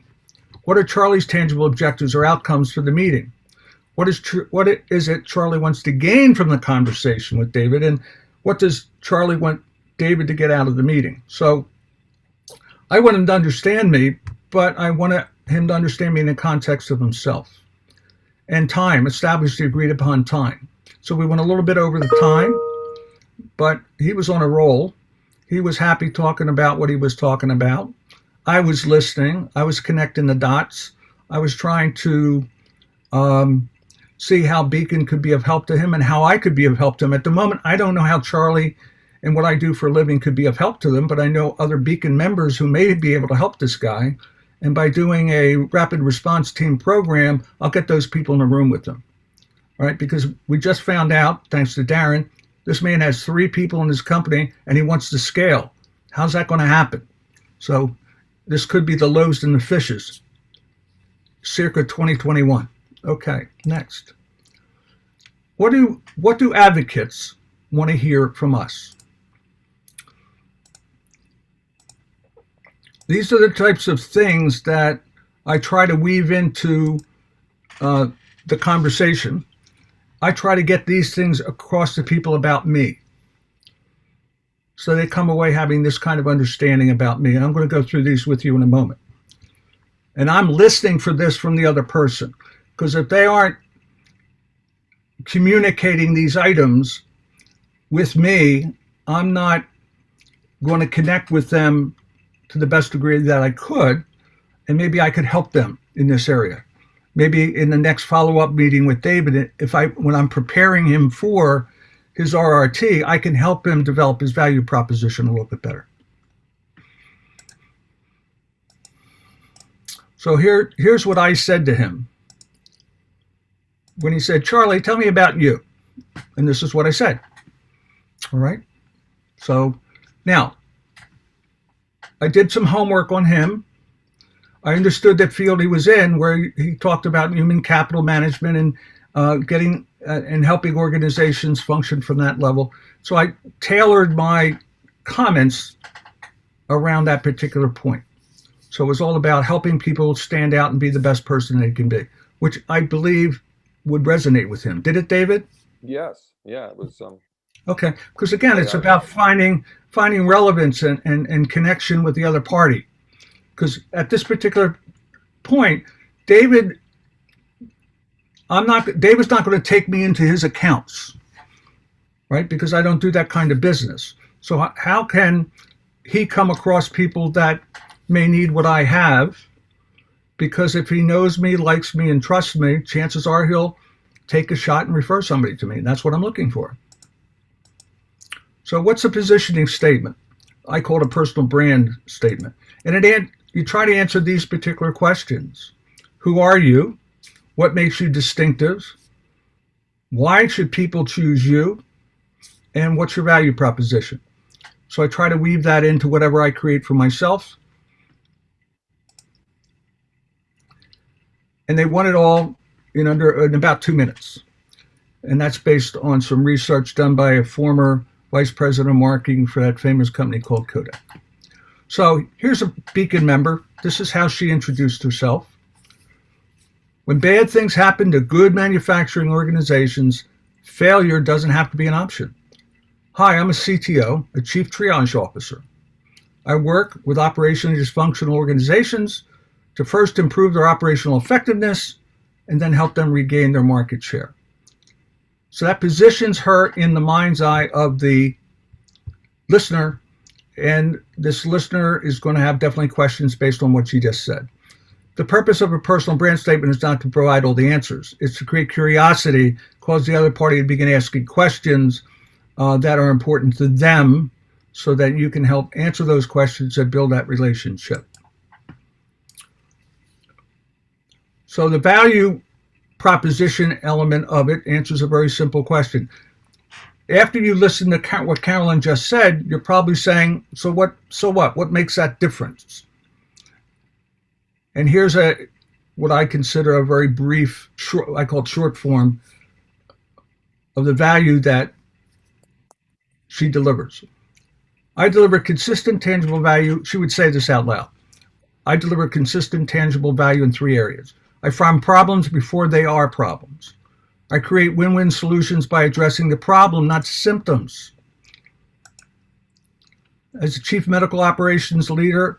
What are Charlie's tangible objectives or outcomes for the meeting? What is it Charlie wants to gain from the conversation with David? And what does Charlie want David to get out of the meeting? So I want him to understand me, but I want him to understand me in the context of himself. And time, establish the agreed upon time. So we went a little bit over the time, but he was on a roll. He was happy talking about what he was talking about. I was listening. I was connecting the dots. I was trying to see how Beacon could be of help to him and how I could be of help to him. At the moment, I don't know how Charlie and what I do for a living could be of help to them, but I know other Beacon members who may be able to help this guy. And by doing a rapid response team program, I'll get those people in a room with them, right? Because we just found out, thanks to Darren, this man has 3 people in his company and he wants to scale. How's that going to happen? So this could be the loaves and the fishes, circa 2021. Okay, next. What do advocates want to hear from us? These are the types of things that I try to weave into the conversation. I try to get these things across to people about me, so they come away having this kind of understanding about me. And I'm going to go through these with you in a moment. And I'm listening for this from the other person, because if they aren't communicating these items with me, I'm not going to connect with them to the best degree that I could, and maybe I could help them in this area. Maybe in the next follow-up meeting with David, when I'm preparing him for his RRT, I can help him develop his value proposition a little bit better. So here's what I said to him when he said, "Charlie, tell me about you." And this is what I said. All right. So now, I did some homework on him. I understood that field he was in, where he talked about human capital management and getting and helping organizations function from that level. So I tailored my comments around that particular point. So it was all about helping people stand out and be the best person they can be, which I believe would resonate with him. Did it, David? Yes. Yeah, it was. Okay, because again, it's about finding relevance and connection with the other party. Because at this particular point, David's not going to take me into his accounts, right? Because I don't do that kind of business. So how can he come across people that may need what I have? Because if he knows me, likes me, and trusts me, chances are he'll take a shot and refer somebody to me. And that's what I'm looking for. So what's a positioning statement? I call it a personal brand statement. And you try to answer these particular questions. Who are you? What makes you distinctive? Why should people choose you? And what's your value proposition? So I try to weave that into whatever I create for myself. And they want it all in about 2 minutes. And that's based on some research done by a former vice president of marketing for that famous company called Kodak. So here's a Beacon member. This is how she introduced herself. When bad things happen to good manufacturing organizations, failure doesn't have to be an option. Hi, I'm a CTO, a Chief Triage Officer. I work with operationally dysfunctional organizations to first improve their operational effectiveness and then help them regain their market share. So that positions her in the mind's eye of the listener, and this listener is going to have definitely questions based on what she just said. The purpose of a personal brand statement is not to provide all the answers. It's to create curiosity, cause the other party to begin asking questions that are important to them so that you can help answer those questions and build that relationship. So the value proposition element of it answers a very simple question. After you listen to what Carolyn just said, you're probably saying, so what? What makes that difference? And here's what I consider a very brief, I call it short form of the value that she delivers. I deliver consistent, tangible value. She would say this out loud. I deliver consistent, tangible value in 3 areas. I find problems before they are problems. I create win-win solutions by addressing the problem, not symptoms. As a chief medical operations leader,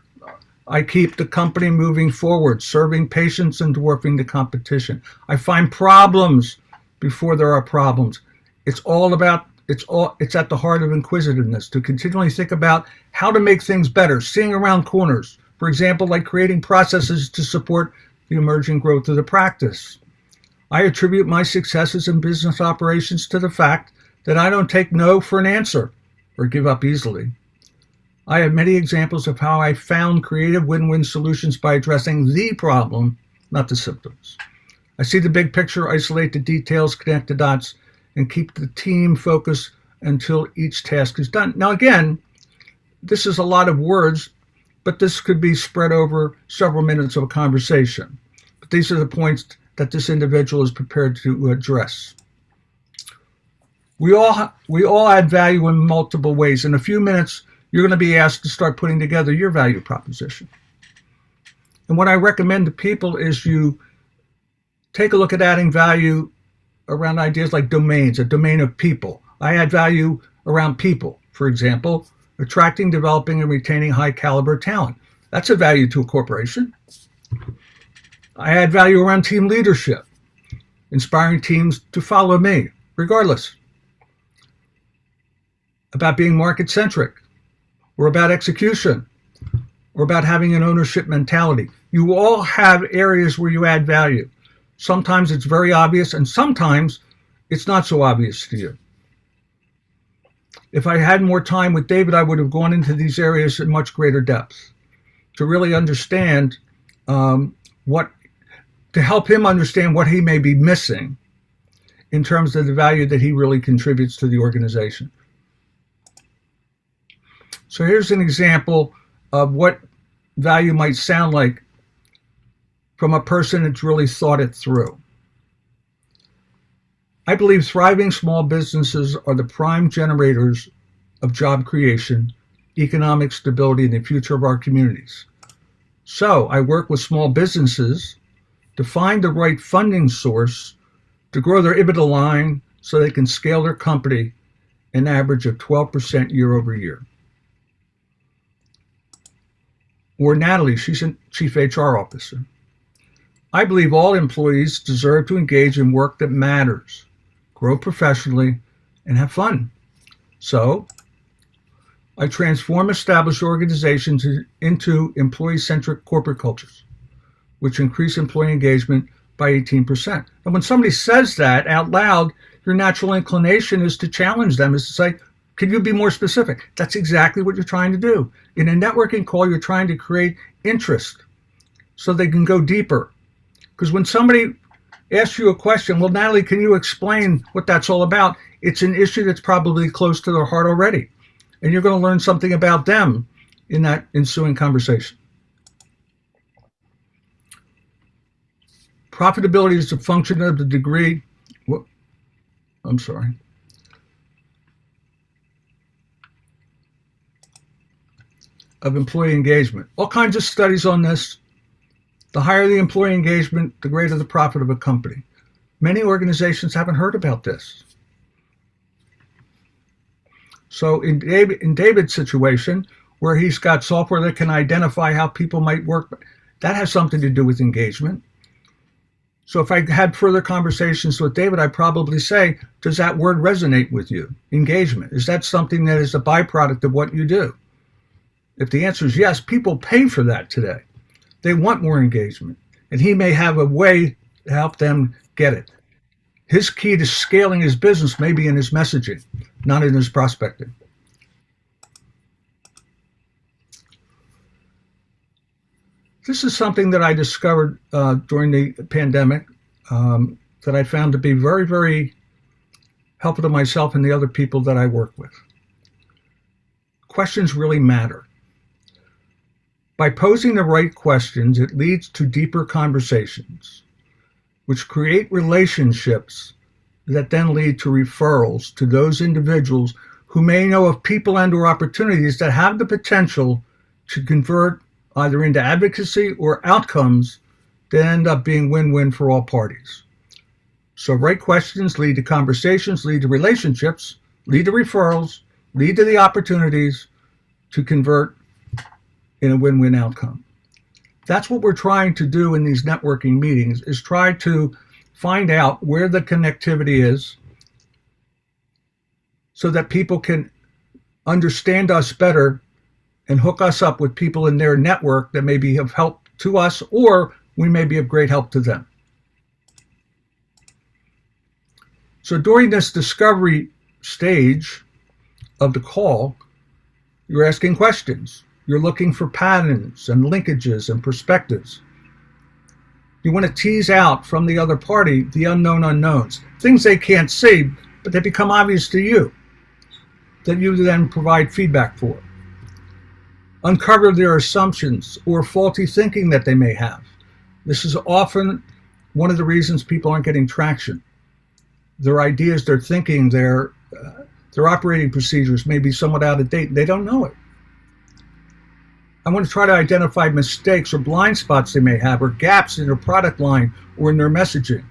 I keep the company moving forward, serving patients and dwarfing the competition. I find problems before there are problems. It's at the heart of inquisitiveness, to continually think about how to make things better, seeing around corners. For example, like creating processes to support the emerging growth of the practice. I attribute my successes in business operations to the fact that I don't take no for an answer or give up easily. I have many examples of how I found creative win-win solutions by addressing the problem, not the symptoms. I see the big picture, isolate the details, connect the dots, and keep the team focused until each task is done. Now again, this is a lot of words, but this could be spread over several minutes of a conversation. But these are the points that this individual is prepared to address. We all add value in multiple ways. In a few minutes, you're going to be asked to start putting together your value proposition. And what I recommend to people is you take a look at adding value around ideas like domains, a domain of people. I add value around people. For example, attracting, developing, and retaining high caliber talent. That's a value to a corporation. I add value around team leadership, inspiring teams to follow me, regardless. About being market-centric, or about execution, or about having an ownership mentality. You all have areas where you add value. Sometimes it's very obvious, and sometimes it's not so obvious to you. If I had more time with David, I would have gone into these areas in much greater depth to really understand to help him understand what he may be missing in terms of the value that he really contributes to the organization. So here's an example of what value might sound like from a person that's really thought it through. I believe thriving small businesses are the prime generators of job creation, economic stability, and the future of our communities. So I work with small businesses to find the right funding source to grow their EBITDA line so they can scale their company an average of 12% year over year. Or Natalie, she's a chief HR officer. I believe all employees deserve to engage in work that matters, grow professionally, and have fun. So I transform established organizations into employee-centric corporate cultures, which increase employee engagement by 18%. And when somebody says that out loud, your natural inclination is to challenge them, is to say, could you be more specific? That's exactly what you're trying to do. In a networking call, you're trying to create interest so they can go deeper. Because when somebody asks you a question, well, Natalie, can you explain what that's all about? It's an issue that's probably close to their heart already. And you're going to learn something about them in that ensuing conversation. Profitability is a function of the degree, of employee engagement. All kinds of studies on this. The higher the employee engagement, the greater the profit of a company. Many organizations haven't heard about this. So in David's situation, where he's got software that can identify how people might work, that has something to do with engagement. So if I had further conversations with David, I'd probably say, does that word resonate with you? Engagement. Is that something that is a byproduct of what you do? If the answer is yes, people pay for that today. They want more engagement. And he may have a way to help them get it. His key to scaling his business may be in his messaging, not in his prospecting. This is something that I discovered during the pandemic that I found to be very, very helpful to myself and the other people that I work with. Questions really matter. By posing the right questions, it leads to deeper conversations, which create relationships that then lead to referrals to those individuals who may know of people and/or opportunities that have the potential to convert either into advocacy or outcomes that end up being win-win for all parties. So right questions lead to conversations, lead to relationships, lead to referrals, lead to the opportunities to convert in a win-win outcome. That's what we're trying to do in these networking meetings, is try to find out where the connectivity is so that people can understand us better and hook us up with people in their network that may be of help to us, or we may be of great help to them. So during this discovery stage of the call, you're asking questions. You're looking for patterns and linkages and perspectives. You want to tease out from the other party the unknown unknowns, things they can't see, but they become obvious to you, that you then provide feedback for. Uncover their assumptions or faulty thinking that they may have. This is often one of the reasons people aren't getting traction. Their ideas, their thinking, their operating procedures may be somewhat out of date. They don't know it. I want to try to identify mistakes or blind spots they may have, or gaps in their product line or in their messaging.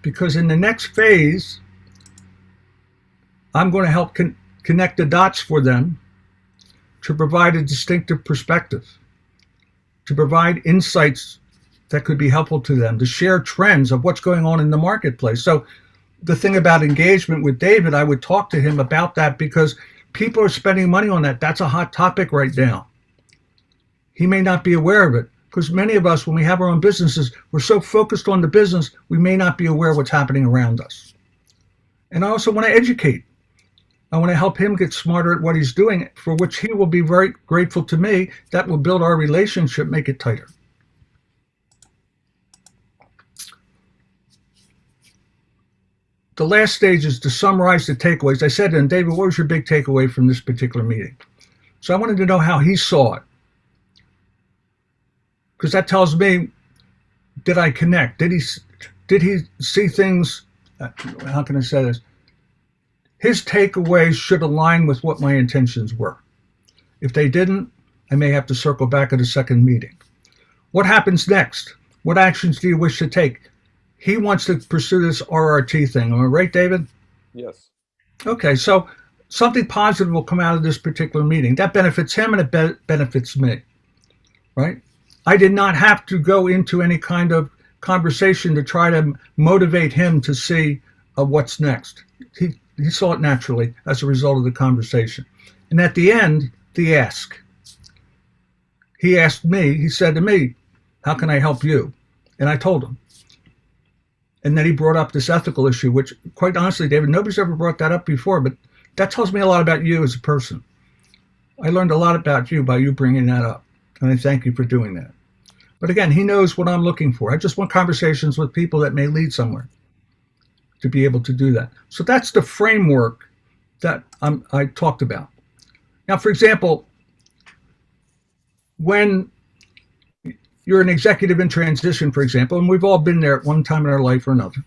Because in the next phase, I'm going to help connect the dots for them to provide a distinctive perspective, to provide insights that could be helpful to them, to share trends of what's going on in the marketplace. So the thing about engagement with David, I would talk to him about that because people are spending money on that. That's a hot topic right now. He may not be aware of it because many of us, when we have our own businesses, we're so focused on the business, we may not be aware of what's happening around us. And I also want to educate. I want to help him get smarter at what he's doing, for which he will be very grateful to me. That will build our relationship, make it tighter. The last stage is to summarize the takeaways. I said to him, David, what was your big takeaway from this particular meeting? So I wanted to know how he saw it. because that tells me, did I connect? Did he see things? How can I say this? His takeaways should align with what my intentions were. If they didn't, I may have to circle back at a second meeting. What happens next? What actions do you wish to take? He wants to pursue this RRT thing. Am I right, David? Yes. Okay, so something positive will come out of this particular meeting. That benefits him and it benefits me, right? I did not have to go into any kind of conversation to try to motivate him to see what's next. He saw it naturally as a result of the conversation. And at the end, the ask. He asked me, he said to me, how can I help you? And I told him. And then he brought up this ethical issue, which quite honestly, David, nobody's ever brought that up before, but that tells me a lot about you as a person. I learned a lot about you by you bringing that up. And I thank you for doing that. But again, he knows what I'm looking for. I just want conversations with people that may lead somewhere to be able to do that. So that's the framework that I talked about. Now, for example, when you're an executive in transition, for example, and we've all been there at one time in our life or another,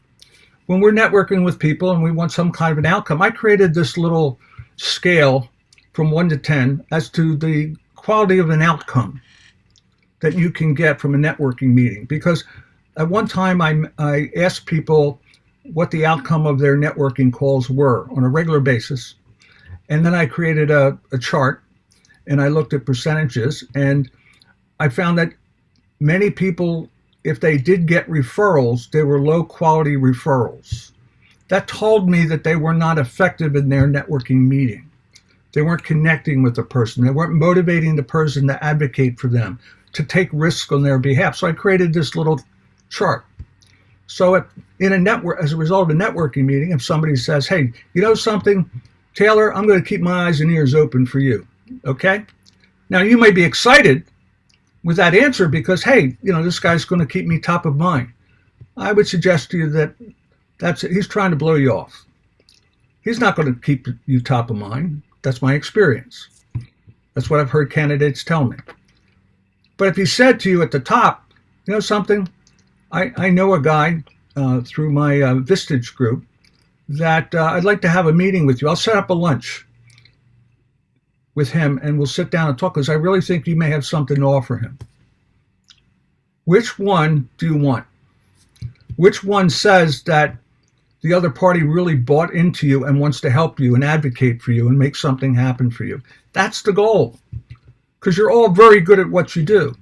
when we're networking with people and we want some kind of an outcome, I created this little scale from 1 to 10 as to the quality of an outcome that you can get from a networking meeting. Because at one time I asked people what the outcome of their networking calls were on a regular basis. And then I created a chart and I looked at percentages, and I found that many people, if they did get referrals, they were low quality referrals. That told me that they were not effective in their networking meeting. They weren't connecting with the person. They weren't motivating the person to advocate for them, to take risks on their behalf. So I created this little chart. So in a network, as a result of a networking meeting, if somebody says, hey, you know something, Taylor, I'm going to keep my eyes and ears open for you. Okay? Now, you may be excited with that answer because, hey, you know, this guy's going to keep me top of mind. I would suggest to you that he's trying to blow you off. He's not going to keep you top of mind. That's my experience. That's what I've heard candidates tell me. But if he said to you at the top, you know something, I know a guy through my Vistage group that I'd like to have a meeting with you. I'll set up a lunch with him and we'll sit down and talk because I really think you may have something to offer him. Which one do you want? Which one says that the other party really bought into you and wants to help you and advocate for you and make something happen for you? That's the goal, because you're all very good at what you do.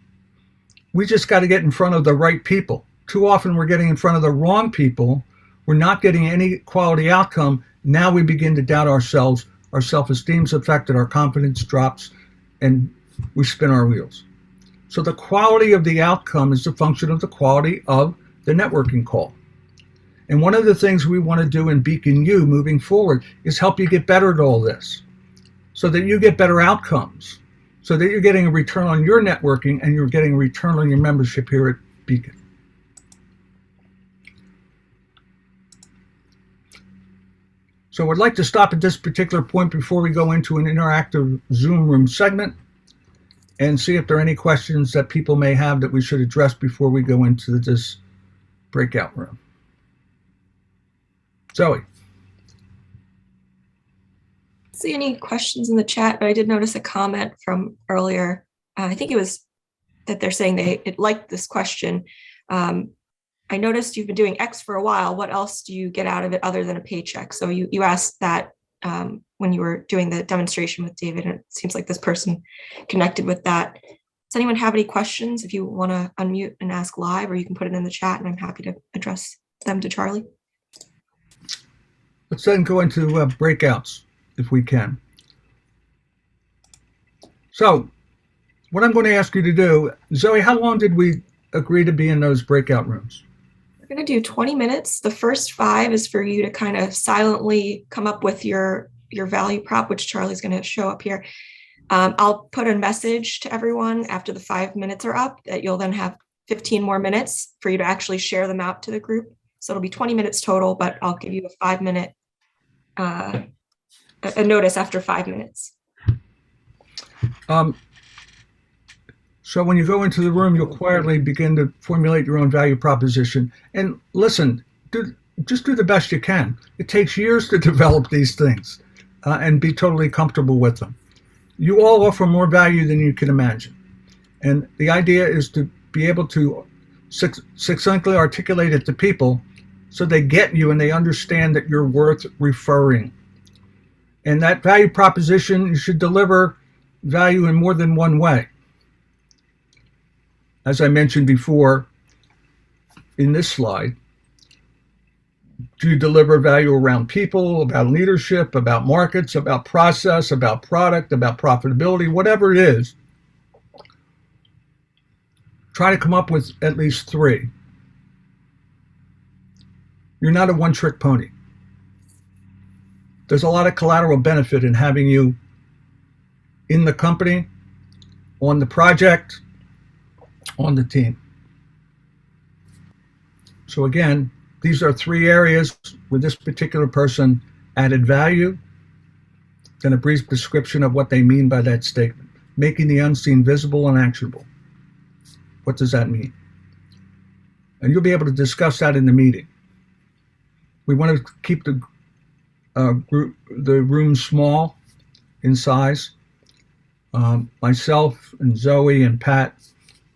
We just got to get in front of the right people. Too often we're getting in front of the wrong people. We're not getting any quality outcome. Now we begin to doubt ourselves. Our self-esteem's affected, our confidence drops, and we spin our wheels. So the quality of the outcome is a function of the quality of the networking call. And one of the things we want to do in Beacon U moving forward is help you get better at all this so that you get better outcomes, so that you're getting a return on your networking and you're getting a return on your membership here at Beacon. So I'd like to stop at this particular point before we go into an interactive Zoom room segment and see if there are any questions that people may have that we should address before we go into this breakout room. Zoe. See any questions in the chat, but I did notice a comment from earlier. I think it was that they're saying they liked this question. I noticed you've been doing X for a while. What else do you get out of it other than a paycheck? So you asked that when you were doing the demonstration with David, and it seems like this person connected with that. Does anyone have any questions? If you want to unmute and ask live, or you can put it in the chat and I'm happy to address them to Charlie. Let's then go into breakouts if we can. So what I'm going to ask you to do, Zoe, how long did we agree to be in those breakout rooms? We're going to do 20 minutes. The first 5 is for you to kind of silently come up with your value prop, which Charlie's going to show up here. I'll put a message to everyone after the 5 minutes are up that you'll then have 15 more minutes for you to actually share them out to the group. So it'll be 20 minutes total, but I'll give you a 5-minute a notice after 5 minutes. So when you go into the room, you'll quietly begin to formulate your own value proposition. And listen, just do the best you can. It takes years to develop these things and be totally comfortable with them. You all offer more value than you can imagine. And the idea is to be able to succinctly articulate it to people so they get you and they understand that you're worth referring. And that value proposition, you should deliver value in more than one way. As I mentioned before in this slide, do you deliver value around people, about leadership, about markets, about process, about product, about profitability, whatever it is? Try to come up with at least 3. You're not a one-trick pony. There's a lot of collateral benefit in having you in the company, on the project, on the team. So again, these are 3 areas where this particular person added value, then a brief description of what they mean by that statement. Making the unseen visible and actionable. What does that mean? And you'll be able to discuss that in the meeting. We want to keep the room small in size. Myself and Zoe and Pat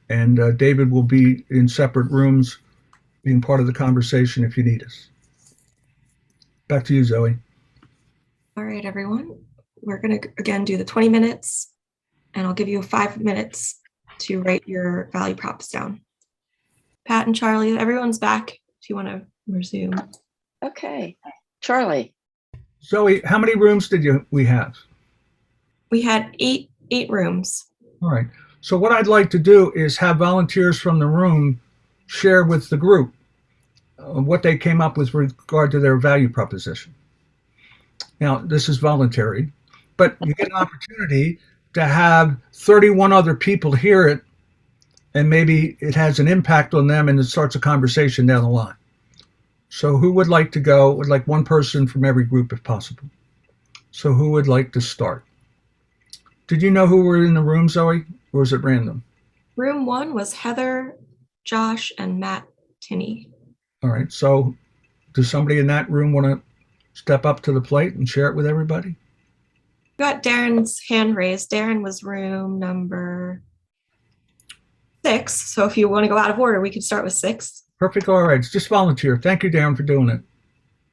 and David will be in separate rooms being part of the conversation if you need us. Back to you, Zoe. All right, everyone. We're going to, again, do the 20 minutes, and I'll give you 5 minutes to write your value props down. Pat and Charlie, everyone's back if you want to resume. Okay. Charlie. Zoe, how many rooms did we have? We had eight rooms. All right. So what I'd like to do is have volunteers from the room share with the group what they came up with regard to their value proposition. Now, this is voluntary, but you get an opportunity to have 31 other people hear it, and maybe it has an impact on them and it starts a conversation down the line. So who would like to go? Would like one person from every group if possible. So who would like to start? Did you know who were in the room, Zoe, or was it random? Room 1 was Heather, Josh, and Matt Tinney. All right. So does somebody in that room want to step up to the plate and share it with everybody? Got Darren's hand raised. Darren was room number 6. So if you want to go out of order, we could start with 6. Perfect. All right. It's just volunteer. Thank you, Darren, for doing it.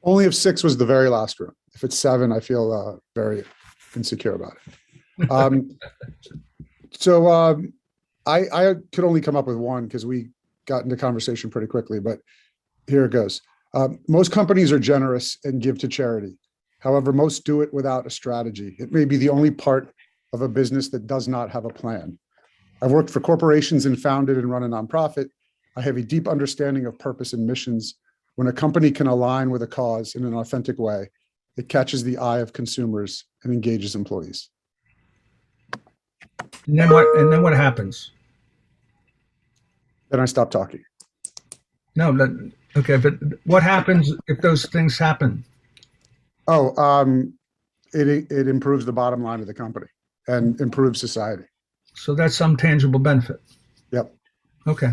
Only if 6 was the very last room. If it's 7, I feel very insecure about it. I could only come up with one because we got into conversation pretty quickly, but here it goes. Most companies are generous and give to charity. However, most do it without a strategy. It may be the only part of a business that does not have a plan. I've worked for corporations and founded and run a nonprofit. I have a deep understanding of purpose and missions. When a company can align with a cause in an authentic way, it catches the eye of consumers and engages employees. And then what happens? Then I stop talking. No, okay, but what happens if those things happen? It improves the bottom line of the company and improves society. So that's some tangible benefit. Yep. Okay,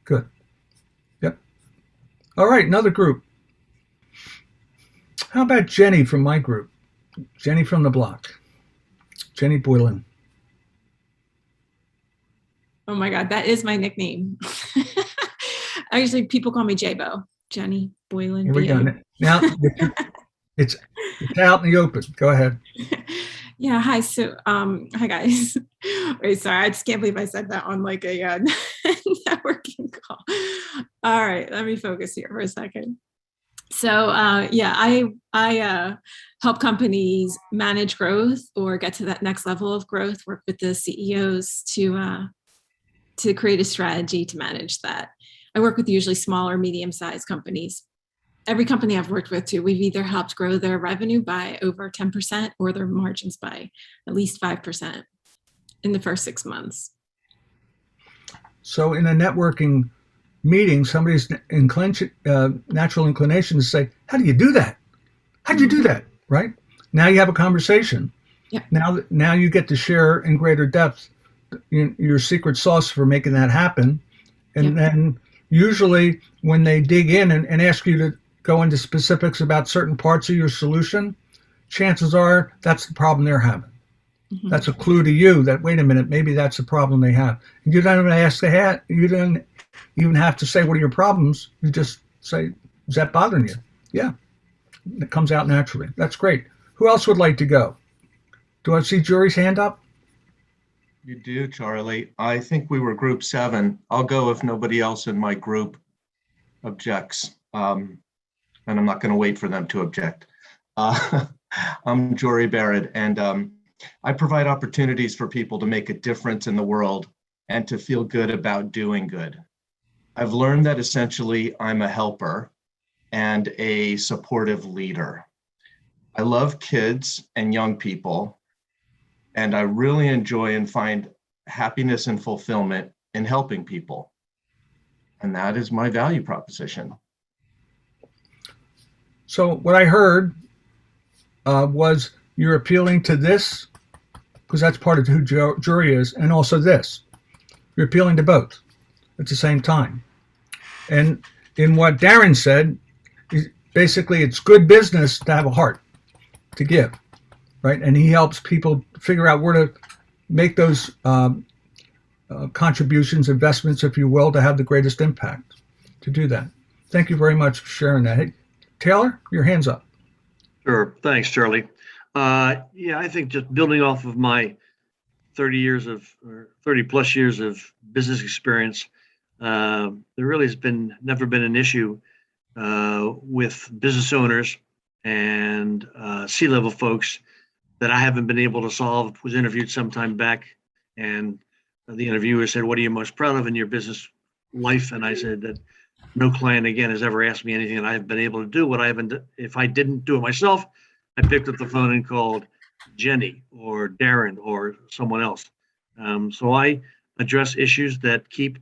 good. Yep. All right, another group. How about Jenny from my group? Jenny from the block. Jenny Boylan. Oh my God, that is my nickname. Actually, people call me J-Bo. Jenny Boylan. Here we go. Now it's out in the open. Go ahead. Yeah. Hi. So, hi guys. Wait, sorry. I just can't believe I said that on like a networking call. All right. Let me focus here for a second. So, I help companies manage growth or get to that next level of growth, work with the CEOs to create a strategy to manage that. I work with usually small or medium-sized companies. Every company I've worked with too, we've either helped grow their revenue by over 10% or their margins by at least 5% in the first 6 months. So in a networking meeting, somebody's natural inclination to say, how do you do that? How'd you do that? Right? Now you have a conversation. Yeah. Now you get to share in greater depth your secret sauce for making that happen. And Yep. then usually when they dig in and ask you to go into specifics about certain parts of your solution, chances are that's the problem they're having. Mhm. That's a clue to you that, wait a minute, maybe that's the problem they have. And you don't even ask you don't even have to say, what are your problems? You just say, is that bothering you? Yeah, it comes out naturally. That's great. Who else would like to go? Do I see Jury's hand up? You do, Charlie. I think we were group 7. I'll go if nobody else in my group objects. And I'm not going to wait for them to object. I'm Jory Barrett, and I provide opportunities for people to make a difference in the world and to feel good about doing good. I've learned that essentially I'm a helper and a supportive leader. I love kids and young people, and I really enjoy and find happiness and fulfillment in helping people. And that is my value proposition. So what I heard was you're appealing to this, because that's part of who Jury is, and also this. You're appealing to both at the same time. And in what Darren said, basically it's good business to have a heart to give, right? And he helps people figure out where to make those contributions, investments, if you will, to have the greatest impact, to do that. Thank you very much for sharing that. Hey, Taylor, your hand's up. Sure. Thanks, Charlie. Yeah, I think just building off of my 30 plus years of business experience, there really has never been an issue with business owners and C-level folks that I haven't been able to solve. Was interviewed some time back, and the interviewer said, "What are you most proud of in your business life?" And I said that no client again has ever asked me anything and I've been able to do what I haven't. If I didn't do it myself, I picked up the phone and called Jenny or Darren or someone else. So I address issues that keep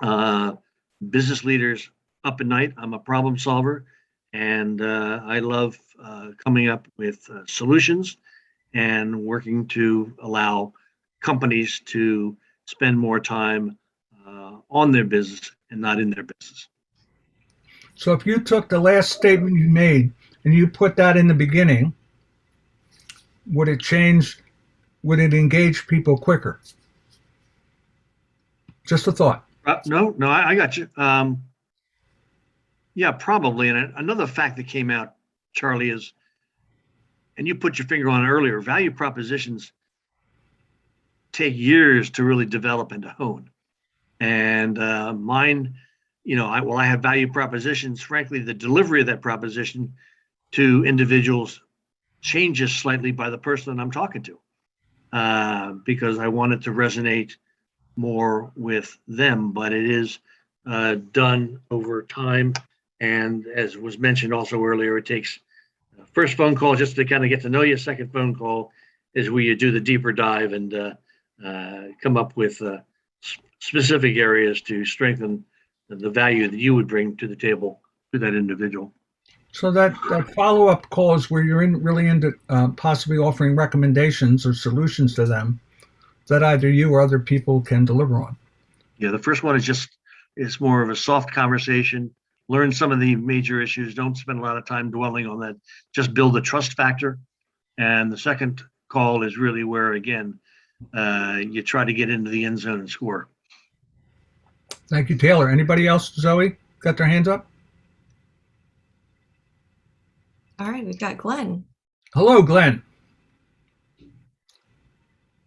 business leaders up at night. I'm a problem solver, and I love coming up with solutions and working to allow companies to spend more time on their business and not in their business. So if you took the last statement you made and you put that in the beginning, would it engage people quicker? Just a thought. No, I got you. Yeah, probably. And another fact that came out, Charlie, is, and you put your finger on it earlier, value propositions take years to really develop and to hone. And mine, I have value propositions. Frankly, the delivery of that proposition to individuals changes slightly by the person that I'm talking to, because I want it to resonate more with them. But it is done over time. And as was mentioned also earlier, it takes first phone call just to kind of get to know you. Second phone call is where you do the deeper dive and come up with specific areas to strengthen the value that you would bring to the table to that individual. So that follow-up call is where you're really into possibly offering recommendations or solutions to them that either you or other people can deliver on. Yeah, the first one is more of a soft conversation. Learn some of the major issues. Don't spend a lot of time dwelling on that. Just build the trust factor. And the second call is really where, again, you try to get into the end zone and score. Thank you, Taylor. Anybody else, Zoe, got their hands up? All right, we've got Glenn. Hello, Glenn.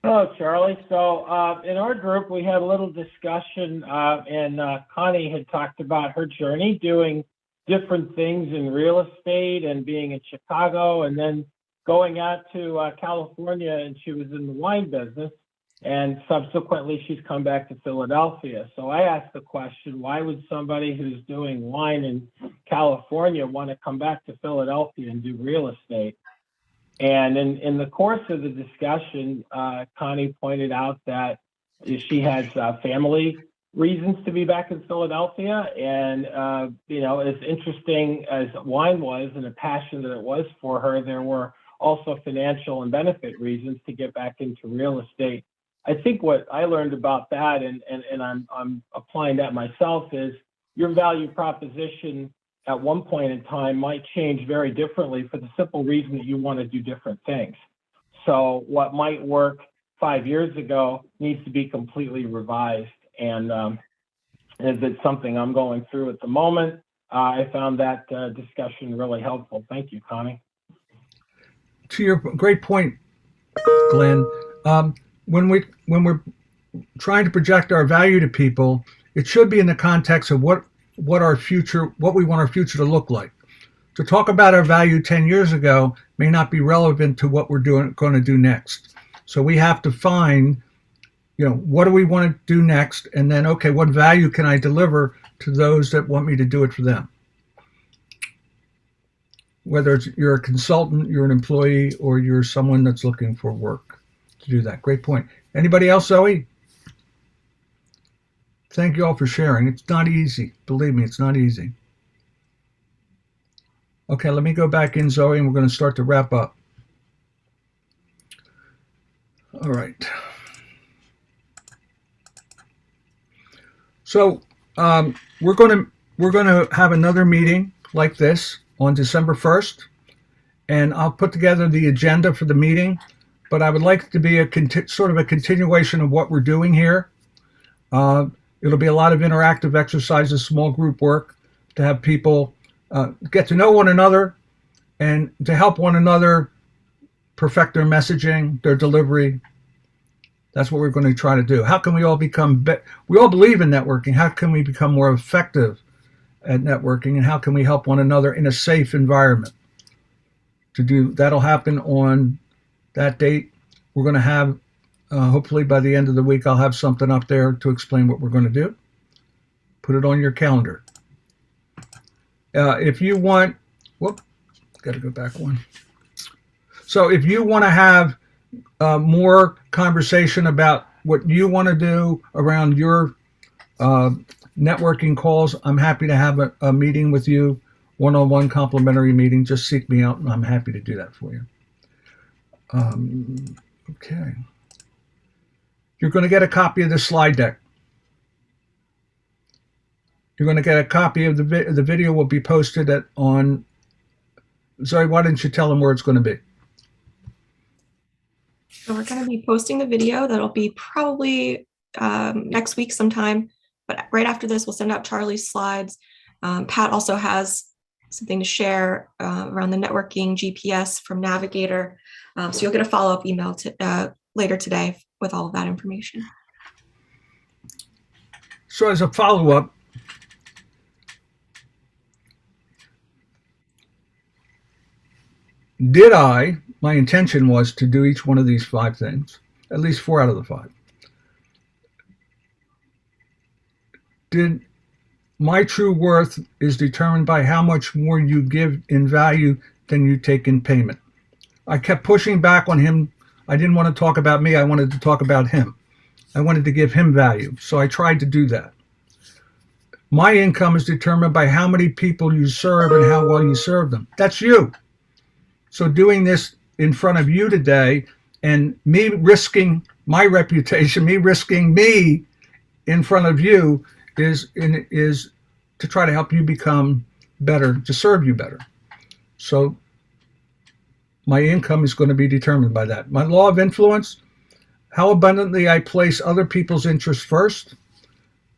Hello, Charlie. So in our group, we had a little discussion, and Connie had talked about her journey doing different things in real estate and being in Chicago, and then going out to California, and she was in the wine business. And subsequently, she's come back to Philadelphia. So I asked the question, why would somebody who's doing wine in California want to come back to Philadelphia and do real estate? And in the course of the discussion, Connie pointed out that she has family reasons to be back in Philadelphia. And, as interesting as wine was and a passion that it was for her, there were also financial and benefit reasons to get back into real estate I think what I learned about that, and I'm applying that myself, is your value proposition at one point in time might change very differently for the simple reason that you want to do different things. So what might work 5 years ago needs to be completely revised. And if it's something I'm going through at the moment, I found that discussion really helpful. Thank you, Connie. To your great point, Glenn, when we're trying to project our value to people, it should be in the context of what we want our future to look like. To talk about our value 10 years ago may not be relevant to what we're going to do next. So we have to find, what do we want to do next? And then, okay, what value can I deliver to those that want me to do it for them? Whether you're a consultant, you're an employee, or you're someone that's looking for work to do that. Great point. Anybody else, Zoe? Thank you all for sharing. It's not easy. Believe me, it's not easy. Okay, let me go back in, Zoe, and we're going to start to wrap up. All right. So we're going to have another meeting like this on December 1st, and I'll put together the agenda for the meeting, but I would like it to be sort of a continuation of what we're doing here. It'll be a lot of interactive exercises, small group work, to have people get to know one another and to help one another perfect their messaging, their delivery. That's what we're going to try to do. How can we all become we all believe in networking. How can we become more effective at networking, and how can we help one another in a safe environment? That'll happen on that date. We're going to have, hopefully by the end of the week, I'll have something up there to explain what we're going to do. Put it on your calendar. If you want, got to go back one. So if you want to have more conversation about what you want to do around your networking calls, I'm happy to have a meeting with you, one-on-one complimentary meeting. Just seek me out and I'm happy to do that for you. Okay. You're going to get a copy of the slide deck. You're going to get a copy of the video will be posted on, Zoe, why didn't you tell them where it's going to be? So we're going to be posting the video. That'll be probably next week sometime. But right after this, we'll send out Charlie's slides. Pat also has something to share around the networking GPS from Navigator. So you'll get a follow-up email later today with all of that information. So as a follow-up, my intention was to do each one of these 5 things, at least 4 out of the 5. My true worth is determined by how much more you give in value than you take in payment. I kept pushing back on him. I didn't want to talk about me. I wanted to talk about him. I wanted to give him value. So I tried to do that. My income is determined by how many people you serve and how well you serve them. That's you. So doing this in front of you today and me risking my reputation, me risking me in front of you is to try to help you become better, to serve you better. So my income is going to be determined by that. My law of influence, how abundantly I place other people's interests first.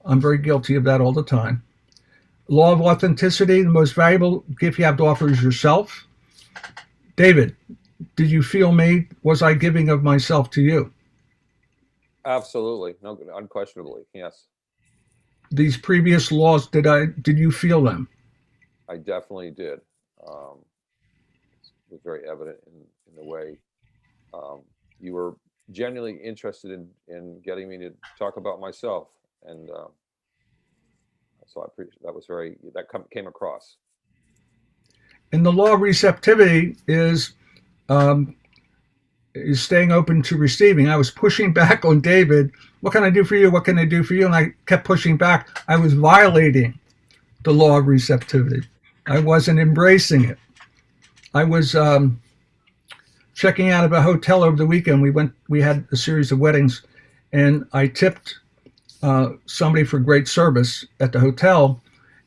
I'm very guilty of that all the time. Law of authenticity, the most valuable gift you have to offer is yourself. David, did you feel me? Was I giving of myself to you? Absolutely. No, unquestionably. Yes. These previous laws, did you feel them? I definitely did. It was very evident in the way you were genuinely interested in getting me to talk about myself. And so I appreciate that came across. And the law of receptivity is staying open to receiving. I was pushing back on David. What can I do for you? What can I do for you? And I kept pushing back. I was violating the law of receptivity. I wasn't embracing it. I was checking out of a hotel over the weekend. We had a series of weddings, and I tipped somebody for great service at the hotel,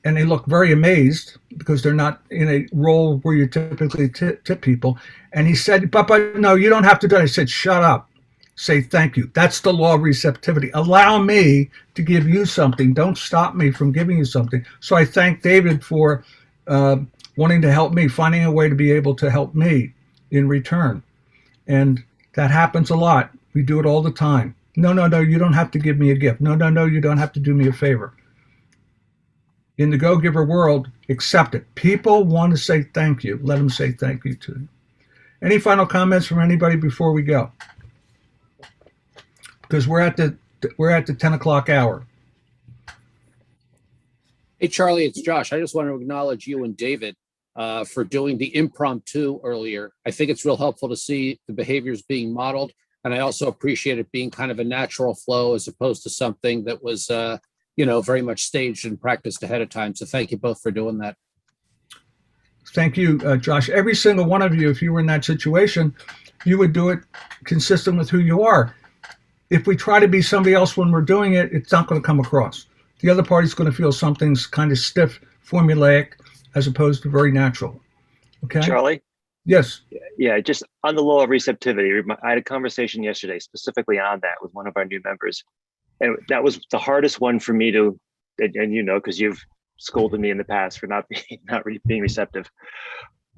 and they look very amazed because they're not in a role where you typically tip people. And he said, but no, you don't have to do it. I said, shut up. Say thank you. That's the law of receptivity. Allow me to give you something. Don't stop me from giving you something. So I thank David for wanting to help me, finding a way to be able to help me in return. And that happens a lot. We do it all the time. No, you don't have to give me a gift. No, you don't have to do me a favor. In the go-giver world, accept it. People want to say thank you. Let them say thank you to you. Any final comments from anybody before we go? Because we're at the 10 o'clock hour. Hey, Charlie, it's Josh. I just want to acknowledge you and David for doing the impromptu earlier. I think it's real helpful to see the behaviors being modeled. And I also appreciate it being kind of a natural flow as opposed to something that was, very much staged and practiced ahead of time. So thank you both for doing that. Thank you, Josh. Every single one of you, if you were in that situation, you would do it consistent with who you are. If we try to be somebody else when we're doing it, it's not going to come across. The other party's going to feel something's kind of stiff, formulaic, as opposed to very natural. Okay? Charlie? Yes. Yeah, just on the law of receptivity, I had a conversation yesterday specifically on that with one of our new members. And that was the hardest one for me to, and because you've scolded me in the past for not being receptive.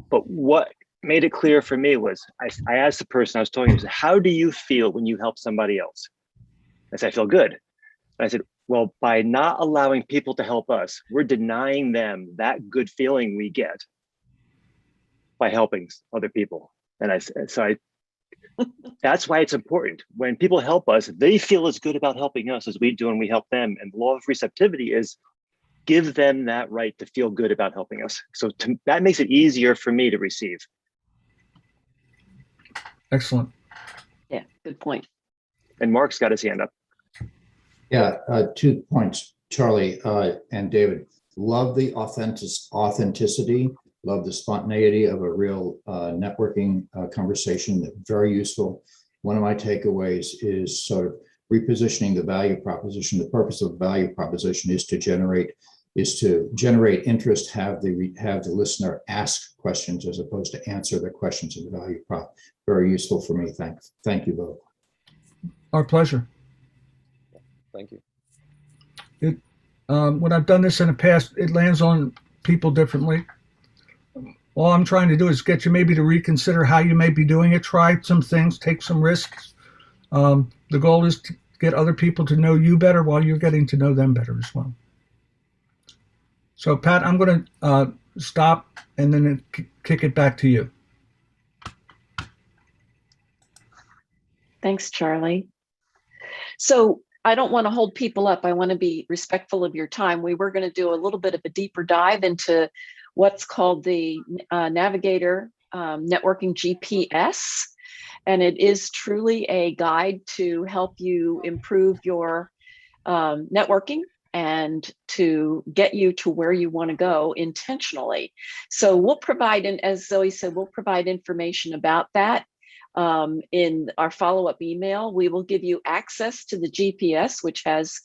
But what made it clear for me was I asked the person I was talking to, how do you feel when you help somebody else? I said, I feel good. And I said, well, by not allowing people to help us, we're denying them that good feeling we get by helping other people. And that's why it's important. When people help us, they feel as good about helping us as we do when we help them. And the law of receptivity is give them that right to feel good about helping us. So that makes it easier for me to receive. Excellent. Yeah, good point. And Mark's got his hand up. Yeah, 2 points, Charlie and David. Love the authenticity, love the spontaneity of a real networking conversation. Very useful. One of my takeaways is sort of repositioning the value proposition. The purpose of the value proposition is to generate interest, have the listener ask questions as opposed to answer the questions of the value prop. Very useful for me. Thank you both. Our pleasure. Thank you. When I've done this in the past, it lands on people differently. All I'm trying to do is get you maybe to reconsider how you may be doing it, try some things, take some risks. The goal is to get other people to know you better while you're getting to know them better as well. So, Pat, I'm going to stop and then kick it back to you. Thanks, Charlie. So I don't want to hold people up. I want to be respectful of your time. We were going to do a little bit of a deeper dive into what's called the Navigator Networking GPS. And it is truly a guide to help you improve your networking and to get you to where you want to go intentionally. So we'll provide, and as Zoe said, we'll provide information about that in our follow-up email. We will give you access to the GPS, which has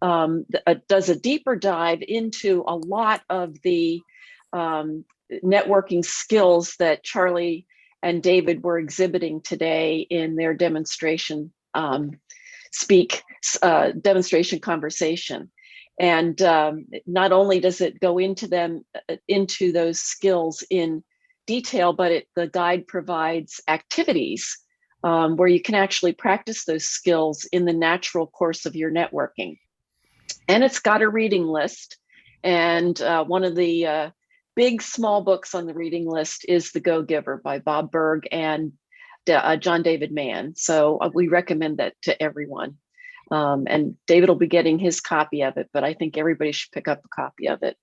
does a deeper dive into a lot of the networking skills that Charlie and David were exhibiting today in their demonstration demonstration conversation. And not only does it go into those skills in detail, but the guide provides activities where you can actually practice those skills in the natural course of your networking. And it's got a reading list. And one of the big small books on the reading list is The Go-Giver by Bob Berg and John David Mann. So we recommend that to everyone. And David will be getting his copy of it, but I think everybody should pick up a copy of it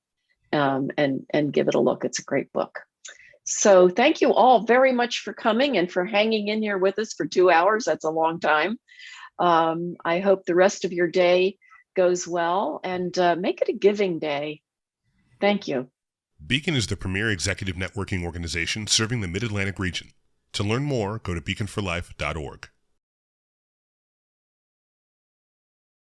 and give it a look. It's a great book. So thank you all very much for coming and for hanging in here with us for 2 hours. That's a long time. I hope the rest of your day goes well, and make it a giving day. Thank you. Beacon is the premier executive networking organization serving the Mid-Atlantic region. To learn more, go to beaconforlife.org.